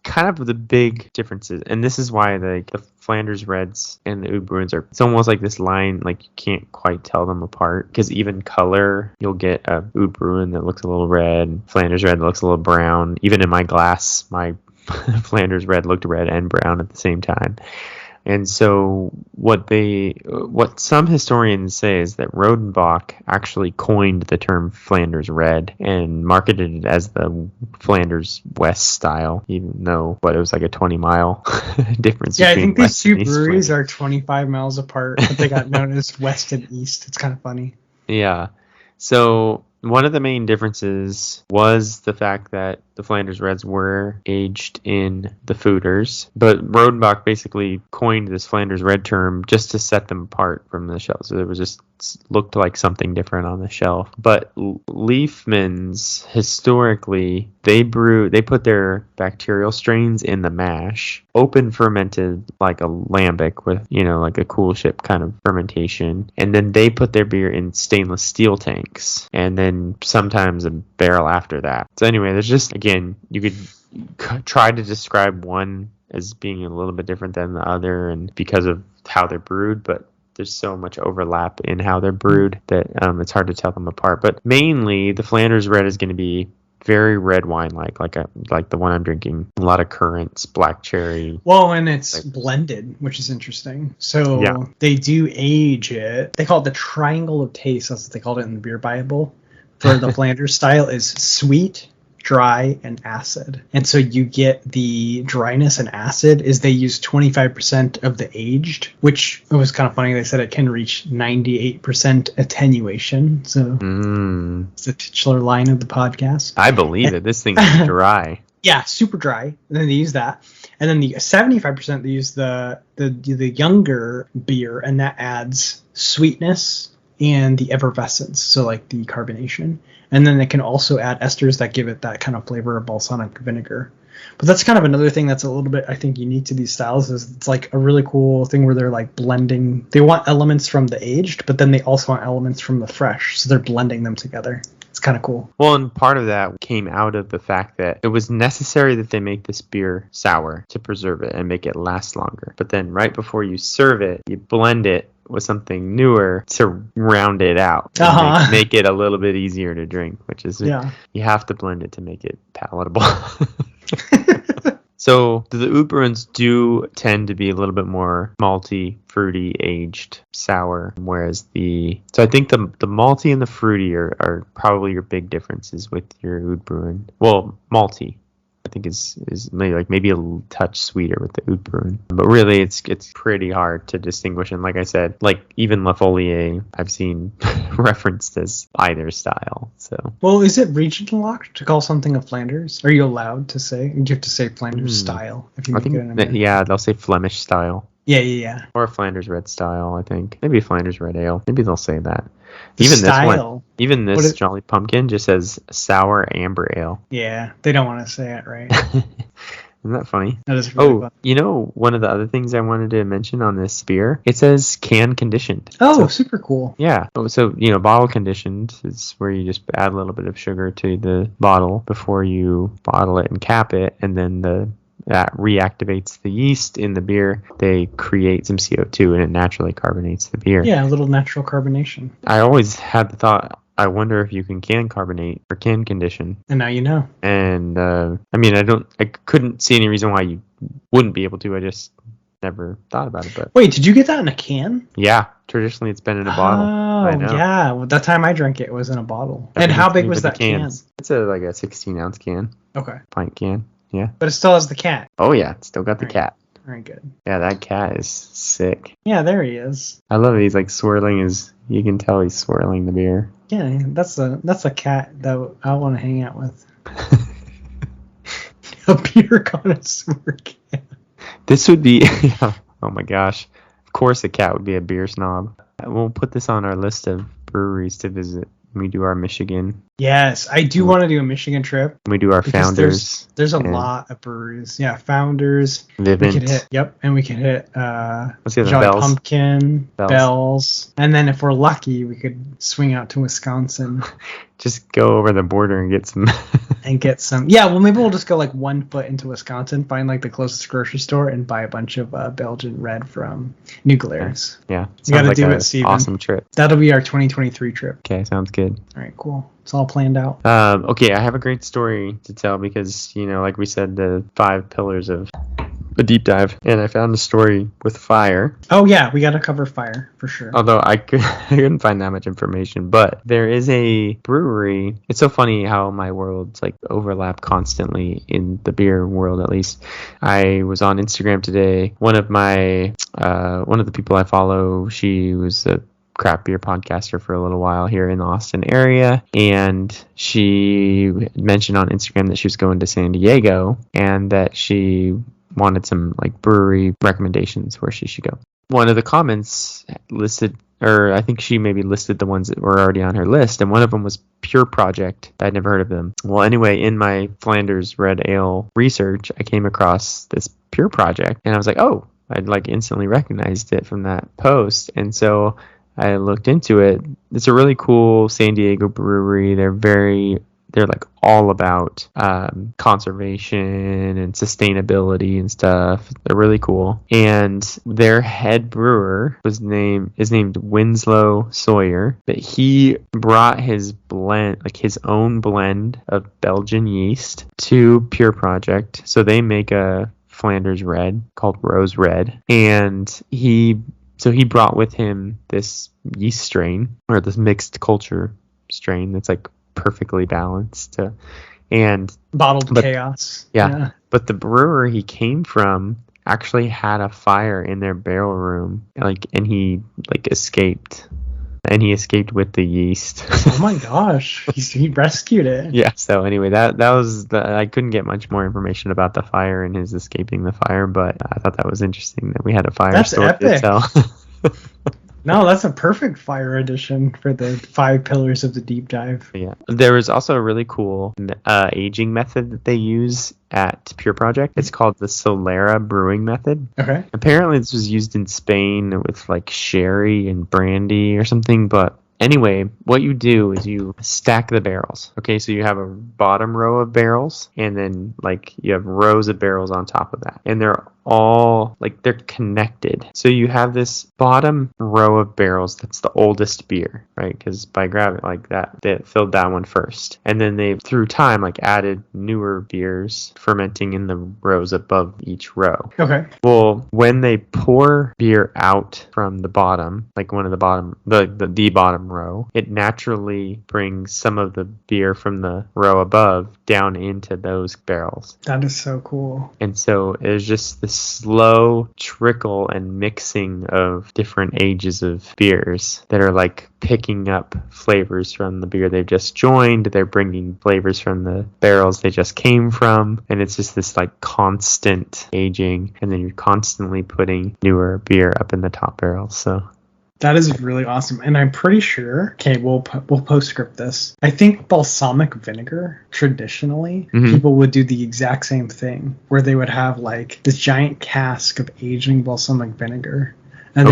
kind of the big differences, and this is why the Flanders Reds and the Oud Bruins it's almost like this line, like you can't quite tell them apart, because even color, you'll get a Oud Bruin that looks a little red, Flanders Red that looks a little brown. Even in my glass, my Flanders Red looked red and brown at the same time. And so what some historians say is that Rodenbach actually coined the term Flanders Red and marketed it as the Flanders West style, even though it was like a 20-mile difference. Yeah, I think these two breweries are 25 miles apart, but they got known as West and East. It's kind of funny. Yeah. So one of the main differences was the fact that the Flanders Reds were aged in the foeders, but Rodenbach basically coined this Flanders Red term just to set them apart from the shelf. So it was just looked like something different on the shelf. But Liefmans, historically, they put their bacterial strains in the mash, open fermented like a lambic with, like a cool ship kind of fermentation. And then they put their beer in stainless steel tanks, and then sometimes a barrel after that. So anyway, there's just, again, you could try to describe one as being a little bit different than the other, and because of how they're brewed, but there's so much overlap in how they're brewed that it's hard to tell them apart. But mainly, the Flanders Red is going to be very red wine like the one I'm drinking. A lot of currants, black cherry. Well, and it's blended, which is interesting. So they do age it. They call it the triangle of taste. That's what they called it in the beer Bible. For the Flanders style is sweet, dry, and acid. And so you get the dryness and acid is they use 25% of the aged, which it was kind of funny. They said it can reach 98% attenuation. So it's the titular line of the podcast. I believe it. This thing is dry. Yeah, super dry. And then they use that. And then the 75% they use the younger beer, and that adds sweetness and the effervescence, so like the carbonation. And then they can also add esters that give it that kind of flavor of balsamic vinegar. But that's kind of another thing that's a little bit, I think, unique to these styles, is it's like a really cool thing where they're like blending. They want elements from the aged, but then they also want elements from the fresh, so they're blending them together. It's kind of cool. Well, and part of that came out of the fact that it was necessary that they make this beer sour to preserve it and make it last longer. But then right before you serve it, you blend it with something newer to round it out and make it a little bit easier to drink, which is you have to blend it to make it palatable. So the Bruins do tend to be a little bit more malty, fruity, aged, sour, whereas so I think the malty and the fruity are probably your big differences with your Bruin. Well, malty, I think is maybe a touch sweeter with the Bruin, but really it's pretty hard to distinguish. And like I said, like even La Folie, I've seen referenced as either style. So well, is it regional locked to call something a Flanders? Are you allowed to say? You have to say Flanders style if you make it in America. They'll say Flemish-Style. Yeah. Or Flanders Red Style, I think. Maybe Flanders Red Ale. Maybe they'll say that. Even this Jolly Pumpkin just says sour amber ale. Yeah, they don't want to say it, right? Isn't that funny? That is really fun. You know, one of the other things I wanted to mention on this beer, it says can conditioned. Oh, super cool. Yeah. So, bottle conditioned is where you just add a little bit of sugar to the bottle before you bottle it and cap it, and then that reactivates the yeast in the beer. They create some CO2 and it naturally carbonates the beer. Yeah, a little natural carbonation. I always had the thought, I wonder if you can carbonate or can condition. And now you know. And I couldn't see any reason why you wouldn't be able to. I just never thought about it. But wait, did you get that in a can? Yeah, traditionally it's been in a bottle. Oh, yeah. Well, that time I drank it was in a bottle. And how big was that can? It's like a 16-ounce can. Okay. Pint can. Yeah. But it still has the cat. Oh, yeah. It's still got the cat. Very good. Yeah, that cat is sick. Yeah, there he is. I love it. He's like swirling you can tell he's swirling the beer. Yeah, that's a cat that I want to hang out with. A beer connoisseur cat. This would be, oh my gosh. Of course a cat would be a beer snob. We'll put this on our list of breweries to visit when we do our Michigan. Yes, I do want to do a Michigan trip. When we do our Founders. There's a lot of breweries. Yeah, Founders. Vivint. And we could hit Jolly Bells. Pumpkin, Bells. And then if we're lucky, we could swing out to Wisconsin. Just go over the border and get some. Yeah, well, maybe we'll just go like 1 foot into Wisconsin, find like the closest grocery store, and buy a bunch of Belgian red from New Glarus. Yeah. You got to do it, Steven. Awesome trip. That'll be our 2023 trip. Okay, sounds good. All right, cool. It's all planned out. Okay, I have a great story to tell because, like we said, the 5 pillars of a deep dive, and I found a story with fire. Oh yeah, we got to cover fire for sure. Although I couldn't find that much information, but there is a brewery. It's so funny how my worlds like overlap constantly in the beer world. At least I was on Instagram today. One of the people I follow, she was a craft beer podcaster for a little while here in the Austin area, and she mentioned on Instagram that she was going to San Diego and that she wanted some like brewery recommendations where she should go. One of the comments listed, or I think she maybe listed the ones that were already on her list, and one of them was Pure Project. I'd never heard of them. Well, anyway, in my Flanders Red Ale research, I came across this Pure Project, and I was like, oh, I'd like instantly recognized it from that post, and so I looked into it. It's a really cool San Diego brewery. They're like all about conservation and sustainability and stuff. They're really cool. And their head brewer is named Winslow Sawyer. But he brought his blend, like his own blend of Belgian yeast to Pure Project. So they make a Flanders Red called Rose Red. And he brought with him this yeast strain, or this mixed culture strain that's like perfectly balanced and bottled chaos. Yeah. But the brewer he came from actually had a fire in their barrel room, and he escaped. And he escaped with the yeast. Oh my gosh. He rescued it. Yeah. So anyway, that was I couldn't get much more information about the fire and his escaping the fire, but I thought that was interesting that we had a fire story to tell. No, that's a perfect fire edition for the 5 pillars of the deep dive. Yeah. There was also a really cool aging method that they use at Pure Project. It's called the Solera brewing method. Okay. Apparently this was used in Spain with like sherry and brandy or something, but Anyway, what you do is you stack the barrels. Okay, so you have a bottom row of barrels, and then like you have rows of barrels on top of that, and they're all like they're connected. So you have this bottom row of barrels that's the oldest beer, right? Because by gravity like that, they filled that one first, and then they through time like added newer beers fermenting in the rows above each row. Okay. Well, when they pour beer out from the bottom, like one of the bottom, the bottom row, it naturally brings some of the beer from the row above down into those barrels. That is so cool. And so it's just the slow trickle and mixing of different ages of beers that are like picking up flavors from the beer they've just joined. They're bringing flavors from the barrels they just came from. And it's just this like constant aging. And then you're constantly putting newer beer up in the top barrels. So that is really awesome. And I'm pretty sure, okay, we'll postscript this. I think balsamic vinegar, traditionally, people would do the exact same thing, where they would have like this giant cask of aging balsamic vinegar, and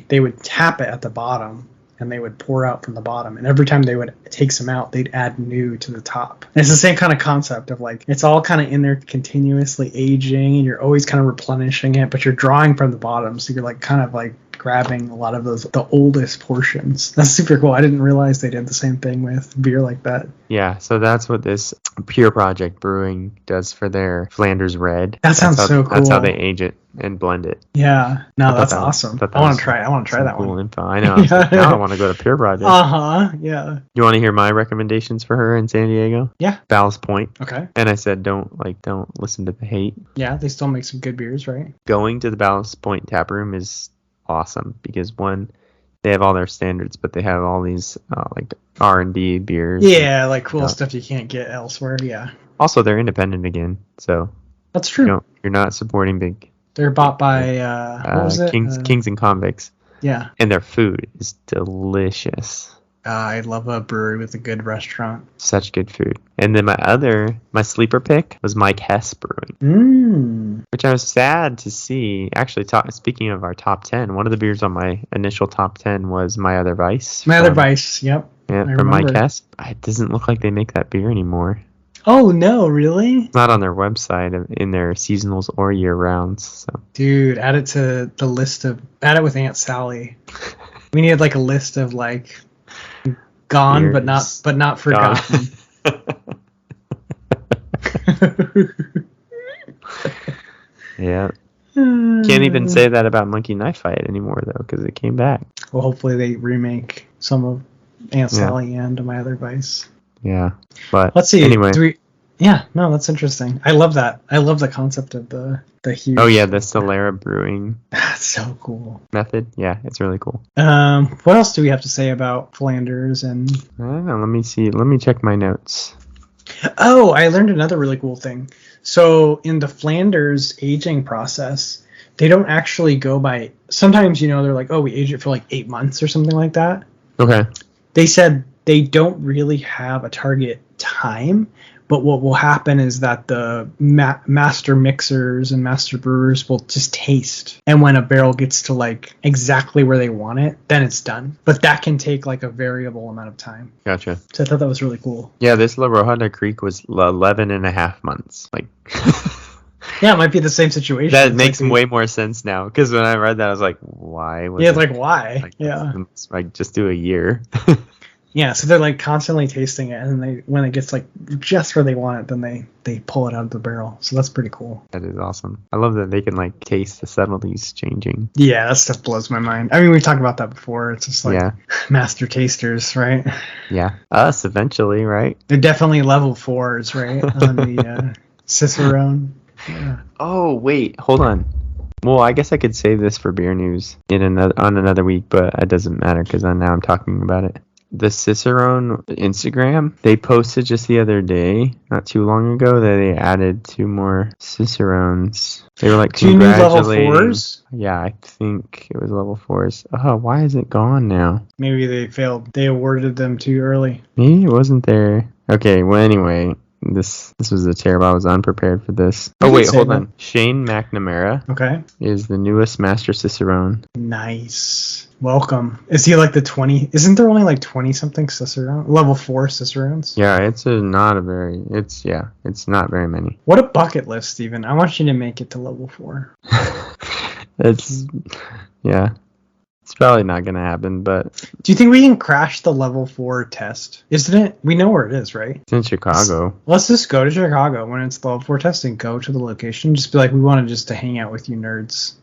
they would tap it at the bottom, and they would pour out from the bottom. And every time they would take some out, they'd add new to the top. And it's the same kind of concept of like, it's all kind of in there continuously aging, and you're always kind of replenishing it, but you're drawing from the bottom. So you're like kind of like grabbing a lot of the oldest portions. That's super cool. I didn't realize they did the same thing with beer like that. Yeah, so that's what this Pure Project Brewing does for their Flanders Red. That sounds so cool. That's how they age it and blend it. Yeah, no, that's awesome. I want to try that cool one. Info. I know. Now I want to go to Pure Project. Yeah. You want to hear my recommendations for her in San Diego? Yeah. Ballast Point. Okay. And I said don't listen to the hate. Yeah, they still make some good beers, right? Going to the Ballast Point tap room is awesome because one, they have all their standards, but they have all these like R&D beers. Yeah, like cool stuff you can't get elsewhere. Yeah. Also, they're independent again, so that's true. You're not supporting big. They're bought by what was it? Kings and Convicts. Yeah. And their food is delicious. I love a brewery with a good restaurant. Such good food. And then my sleeper pick was Mike Hess Brewing. Which I was sad to see. Actually, speaking of our top 10, one of the beers on my initial top 10 was My Other Vice. Other Vice, yep. Yeah, from Mike Hess. It doesn't look like they make that beer anymore. Oh, no, really? It's not on their website in their seasonals or year rounds. So. Dude, add it to the list add it with Aunt Sally. We need like a list of like gone beers. but not forgotten. Yeah. Can't even say that about Monkey Knife Fight anymore though, because it came back. Well, hopefully they remake some of Aunt Sally and My Other Vice. Yeah, but let's see. Anyway, that's interesting. I love that. I love the concept of the huge. Oh yeah, the Solera brewing. That's so cool. Method. Yeah, it's really cool. What else do we have to say about Flanders and? I don't know. Let me see. Let me check my notes. Oh, I learned another really cool thing. So in the Flanders aging process, they don't actually go by. Sometimes they're like, oh, we age it for like 8 months or something like that. Okay. They said they don't really have a target time, but what will happen is that the master mixers and master brewers will just taste. And when a barrel gets to like exactly where they want it, then it's done. But that can take like a variable amount of time. Gotcha. So I thought that was really cool. Yeah, this La Roja Kriek was 11 and a half months. Like, yeah, it might be the same situation. That makes way more sense now. Because when I read that, I was like, why? Why? Like, yeah. Like, just do a year. Yeah, so they're like constantly tasting it, and then when it gets like just where they want it, then they pull it out of the barrel. So that's pretty cool. That is awesome. I love that they can like taste the subtleties changing. Yeah, that stuff blows my mind. I mean, we talked about that before. It's just like master tasters, right? Yeah, us eventually, right? They're definitely level 4s, right? On the Cicerone. Yeah. Oh wait, hold on. Well, I guess I could save this for beer news on another week, but it doesn't matter because now I'm talking about it. The Cicerone Instagram, they posted just the other day, not too long ago, that they added 2 more Cicerones. They were like, 2 new level 4s? Yeah, I think it was level 4s. Oh, why is it gone now? Maybe they failed. They awarded them too early. Maybe it wasn't there. Okay, well, anyway, This was terrible. I was unprepared for this. You Oh can wait, say hold that. on. Shane McNamara Okay. is the newest Master Cicerone. Nice. Welcome. Is he like the 20? Isn't there only like 20 something Cicerone? Level 4 Cicerones? Yeah, it's not very many. What a bucket list, Steven. I want you to make it to level 4. It's probably not gonna happen, but Do you think we can crash the level 4 test? Isn't it? We know where it is, right? it's in Chicago. Let's just go to Chicago when it's level 4 testing. Go to the location. Just be like, we wanted just to hang out with you nerds.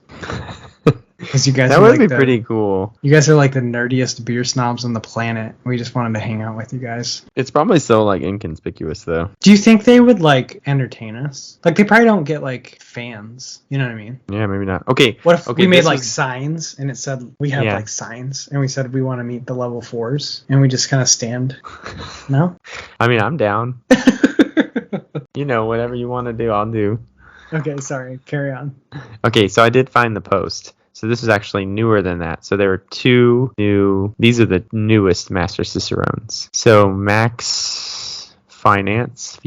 Because you guys That are would like be pretty cool. You guys are like the nerdiest beer snobs on the planet. We just wanted to hang out with you guys. It's probably so like inconspicuous though. Do you think they would like entertain us? Like they probably don't get like fans. You know what I mean? Yeah, maybe not. Okay. What if Okay, we made this like was- signs and it said we have Yeah. like signs and we said we want to meet the level 4s and we just kind of stand? No? I mean, I'm down. Whatever you want to do, I'll do. Okay, sorry. Carry on. Okay, so I did find the post. So this is actually newer than that. So there were two new. These are the newest Master Cicerones. So Max Finance,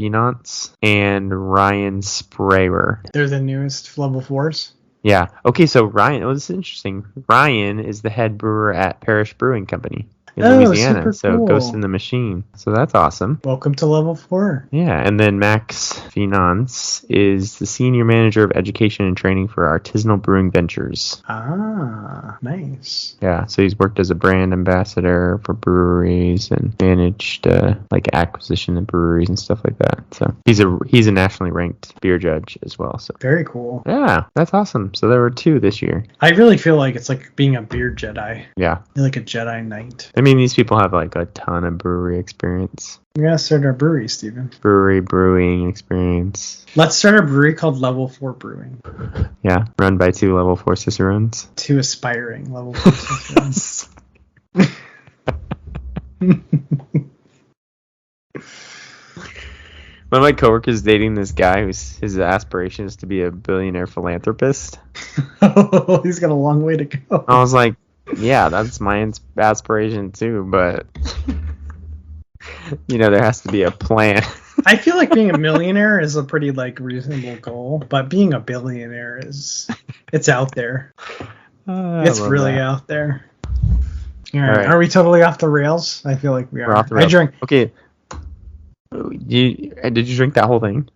and Ryan Sprayer. They're the newest level 4s. Yeah. Okay, so Ryan. Oh, this is interesting. Ryan is the head brewer at Parish Brewing Company in Oh, Louisiana. super So cool. Ghost in the Machine. So that's awesome. Welcome to level 4. Yeah, and then Max Finance is the Senior Manager of Education and Training for Artisanal Brewing Ventures. Ah, nice. Yeah, so he's worked as a brand ambassador for breweries and managed like acquisition of breweries and stuff like that. So he's a nationally ranked beer judge as well. So Very cool. yeah, that's awesome. So there were 2 this year. I really feel like it's like being a beer Jedi. Yeah, You're like a Jedi Knight. I mean these people have like a ton of brewery experience, We gotta start our brewery, Steven. brewing experience. Let's start a brewery called Level 4 Brewing. Yeah, run by 2 level 4 Cicerones. 2 aspiring Level 4 Cicerones. One of my coworkers is dating this guy whose his aspiration is to be a billionaire philanthropist. Oh, he's got a long way to go. I was like, yeah, that's my aspiration too, but there has to be a plan. I feel like being a millionaire is a pretty like reasonable goal, but being a billionaire it's out there. It's really out there. All right. Are we totally off the rails? I feel like we are. We're off the rails. I drank. Okay. Did you drink that whole thing?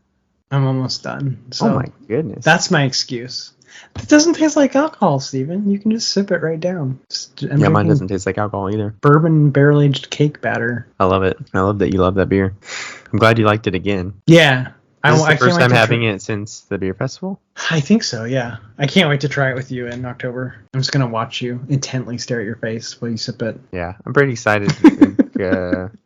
I'm almost done. So Oh my goodness. that's my excuse. It doesn't taste like alcohol, Steven. You can just sip it right down. Yeah, mine doesn't taste like alcohol either. Bourbon barrel-aged cake batter. I love it. I love that you love that beer. I'm glad you liked it again. Yeah. This is I the first can't time wait to having it since the beer festival? I think so, yeah. I can't wait to try it with you in October. I'm just going to watch you intently stare at your face while you sip it. Yeah, I'm pretty excited to drink.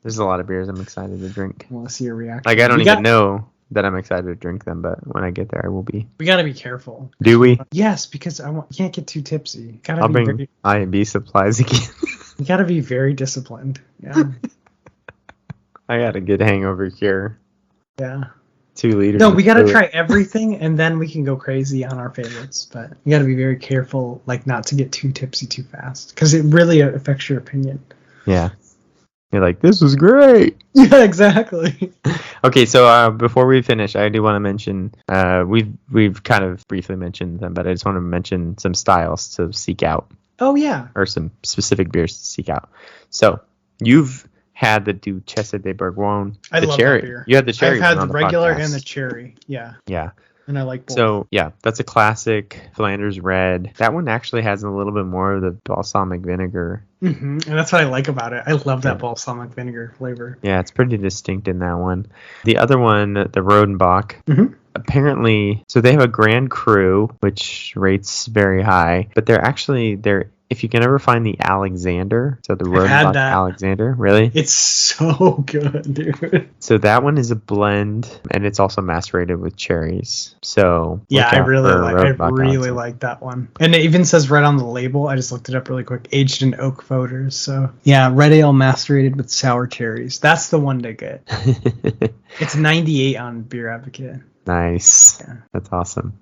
There's a lot of beers I'm excited to drink. I want to see your reaction. Like, I don't even know that I'm excited to drink them, but when I get there, I will be. We got to be careful. Do we? Yes, because you can't get too tipsy. I'll bring I&B supplies again. You got to be very disciplined. Yeah. I got a good hangover cure. Yeah. 2 liters. No, we got to try everything, and then we can go crazy on our favorites. But you got to be very careful, like not to get too tipsy too fast, because it really affects your opinion. Yeah. You're like, this was great. Yeah, exactly. Okay, so before we finish, I do want to mention we've kind of briefly mentioned them, but I just want to mention some styles to seek out, Oh yeah. or some specific beers to seek out. So you've had the Duchesse de Bourgogne, I the love cherry. that beer. You had the cherry. I've had one on the regular podcast. and the cherry. Yeah, Yeah. and I like both. So yeah, that's a classic Flanders red. That one actually has a little bit more of the balsamic vinegar. And that's what I like about it. I love that Yeah. balsamic vinegar flavor. Yeah, it's pretty distinct in that one. The other one, the Rodenbach, apparently, so they have a Grand Cru, which rates very high, but they're if you can ever find the Alexander, so the had Rodenbach that. Alexander, really? It's so good, dude. So that one is a blend, and it's also macerated with cherries. So Yeah, look I out really for like. Rodenbach I really Alexander. like that one. And it even says right on the label. I just looked it up really quick. Aged in oak voters. So yeah, red ale macerated with sour cherries. That's the one to get. It's 98 on Beer Advocate. Nice. Yeah. That's awesome.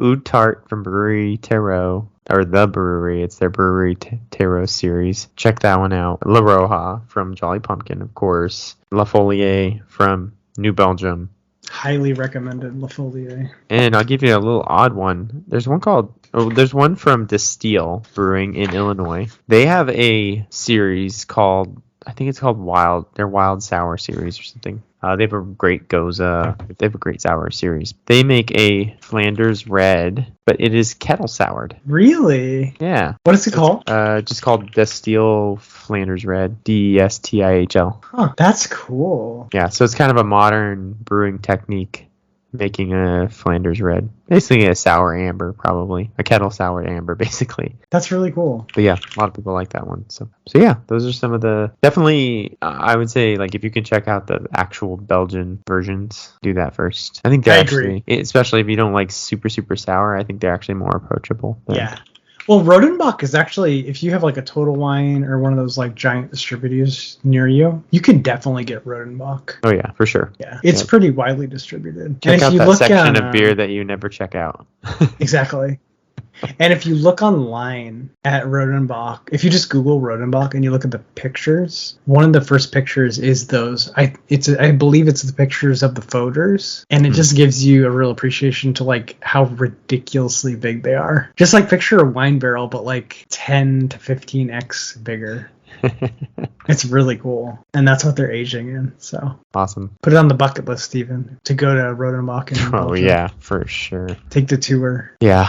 Oud Tart from Brewery Tarot, or The Brewery. It's their Brewery Tarot series. Check that one out. La Roja from Jolly Pumpkin, of course. La Folie from New Belgium. Highly recommended, La Folier. And I'll give you a little odd one. There's one from Distill Brewing in Illinois. They have a series called, I think it's called their Wild Sour series or something. They have a great Goza. They have a great sour series. They make a Flanders Red, but it is kettle soured. Really? Yeah. What is it called? Just called Distill Flanders Red. Destihl. Huh, that's cool. Yeah, so it's kind of a modern brewing technique, making a Flanders Red. Basically a sour amber, probably. A kettle soured amber, basically. That's really cool. But yeah, a lot of people like that one. So yeah, those are some of the... Definitely, I would say, like, if you can check out the actual Belgian versions, do that first. I think they're actually... Especially if you don't like super, super sour, I think they're actually more approachable. Yeah. Well, Rodenbach is actually, if you have like a Total Wine or one of those like giant distributors near you, you can definitely get Rodenbach. Oh yeah, for sure. Yeah, it's pretty widely distributed. Check out that section of beer that you never check out. Exactly. And if you look online at Rodenbach, if you just Google Rodenbach and you look at the pictures, one of the first pictures is those. I believe it's the pictures of the foeders, and it just gives you a real appreciation to like how ridiculously big they are. Just like picture a wine barrel, but like 10 to 15x bigger. It's really cool, and that's what they're aging in. So awesome. Put it on the bucket list, Stephen, to go to Rodenbach and Belgium. Yeah, for sure. Take the tour. Yeah,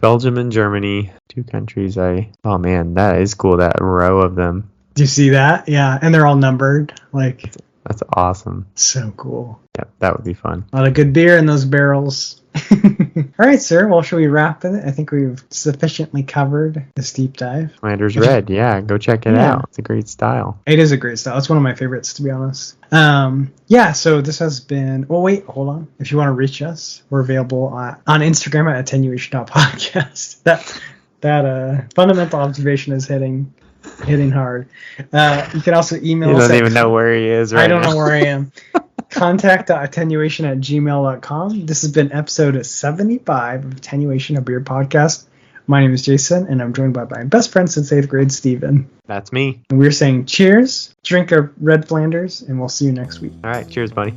Belgium and Germany, 2 countries. Oh man, that is cool. That row of them. Do you see that? Yeah, and they're all numbered. Like that's awesome. So cool. Yeah, that would be fun. A lot of good beer in those barrels. All right, sir. Well, should we wrap it? I think we've sufficiently covered this deep dive. Flanders Red. Yeah, go check it out. It's a great style. It is a great style. It's one of my favorites, to be honest. Yeah, so this has been... Well, wait, hold on. If you want to reach us, we're available on Instagram at attenuation.podcast. That fundamental observation is hitting hard. You can also email us. You don't even know where he is right now. I don't know where I am. Contact.attenuation@gmail.com. This has been episode 75 of Attenuation, a beer podcast. My name is Jason, and I'm joined by my best friend since 8th grade, Steven. That's me. And we're saying cheers, drink a red Flanders, and we'll see you next week. All right, cheers, buddy.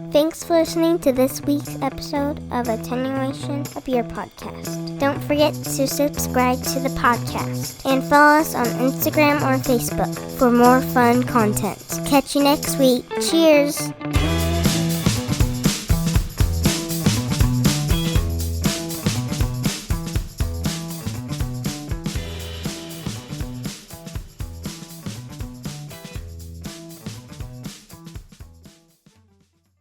Thanks for listening to this week's episode of Attenuation, a beer podcast. Don't forget to subscribe to the podcast and follow us on Instagram or Facebook for more fun content. Catch you next week. Cheers!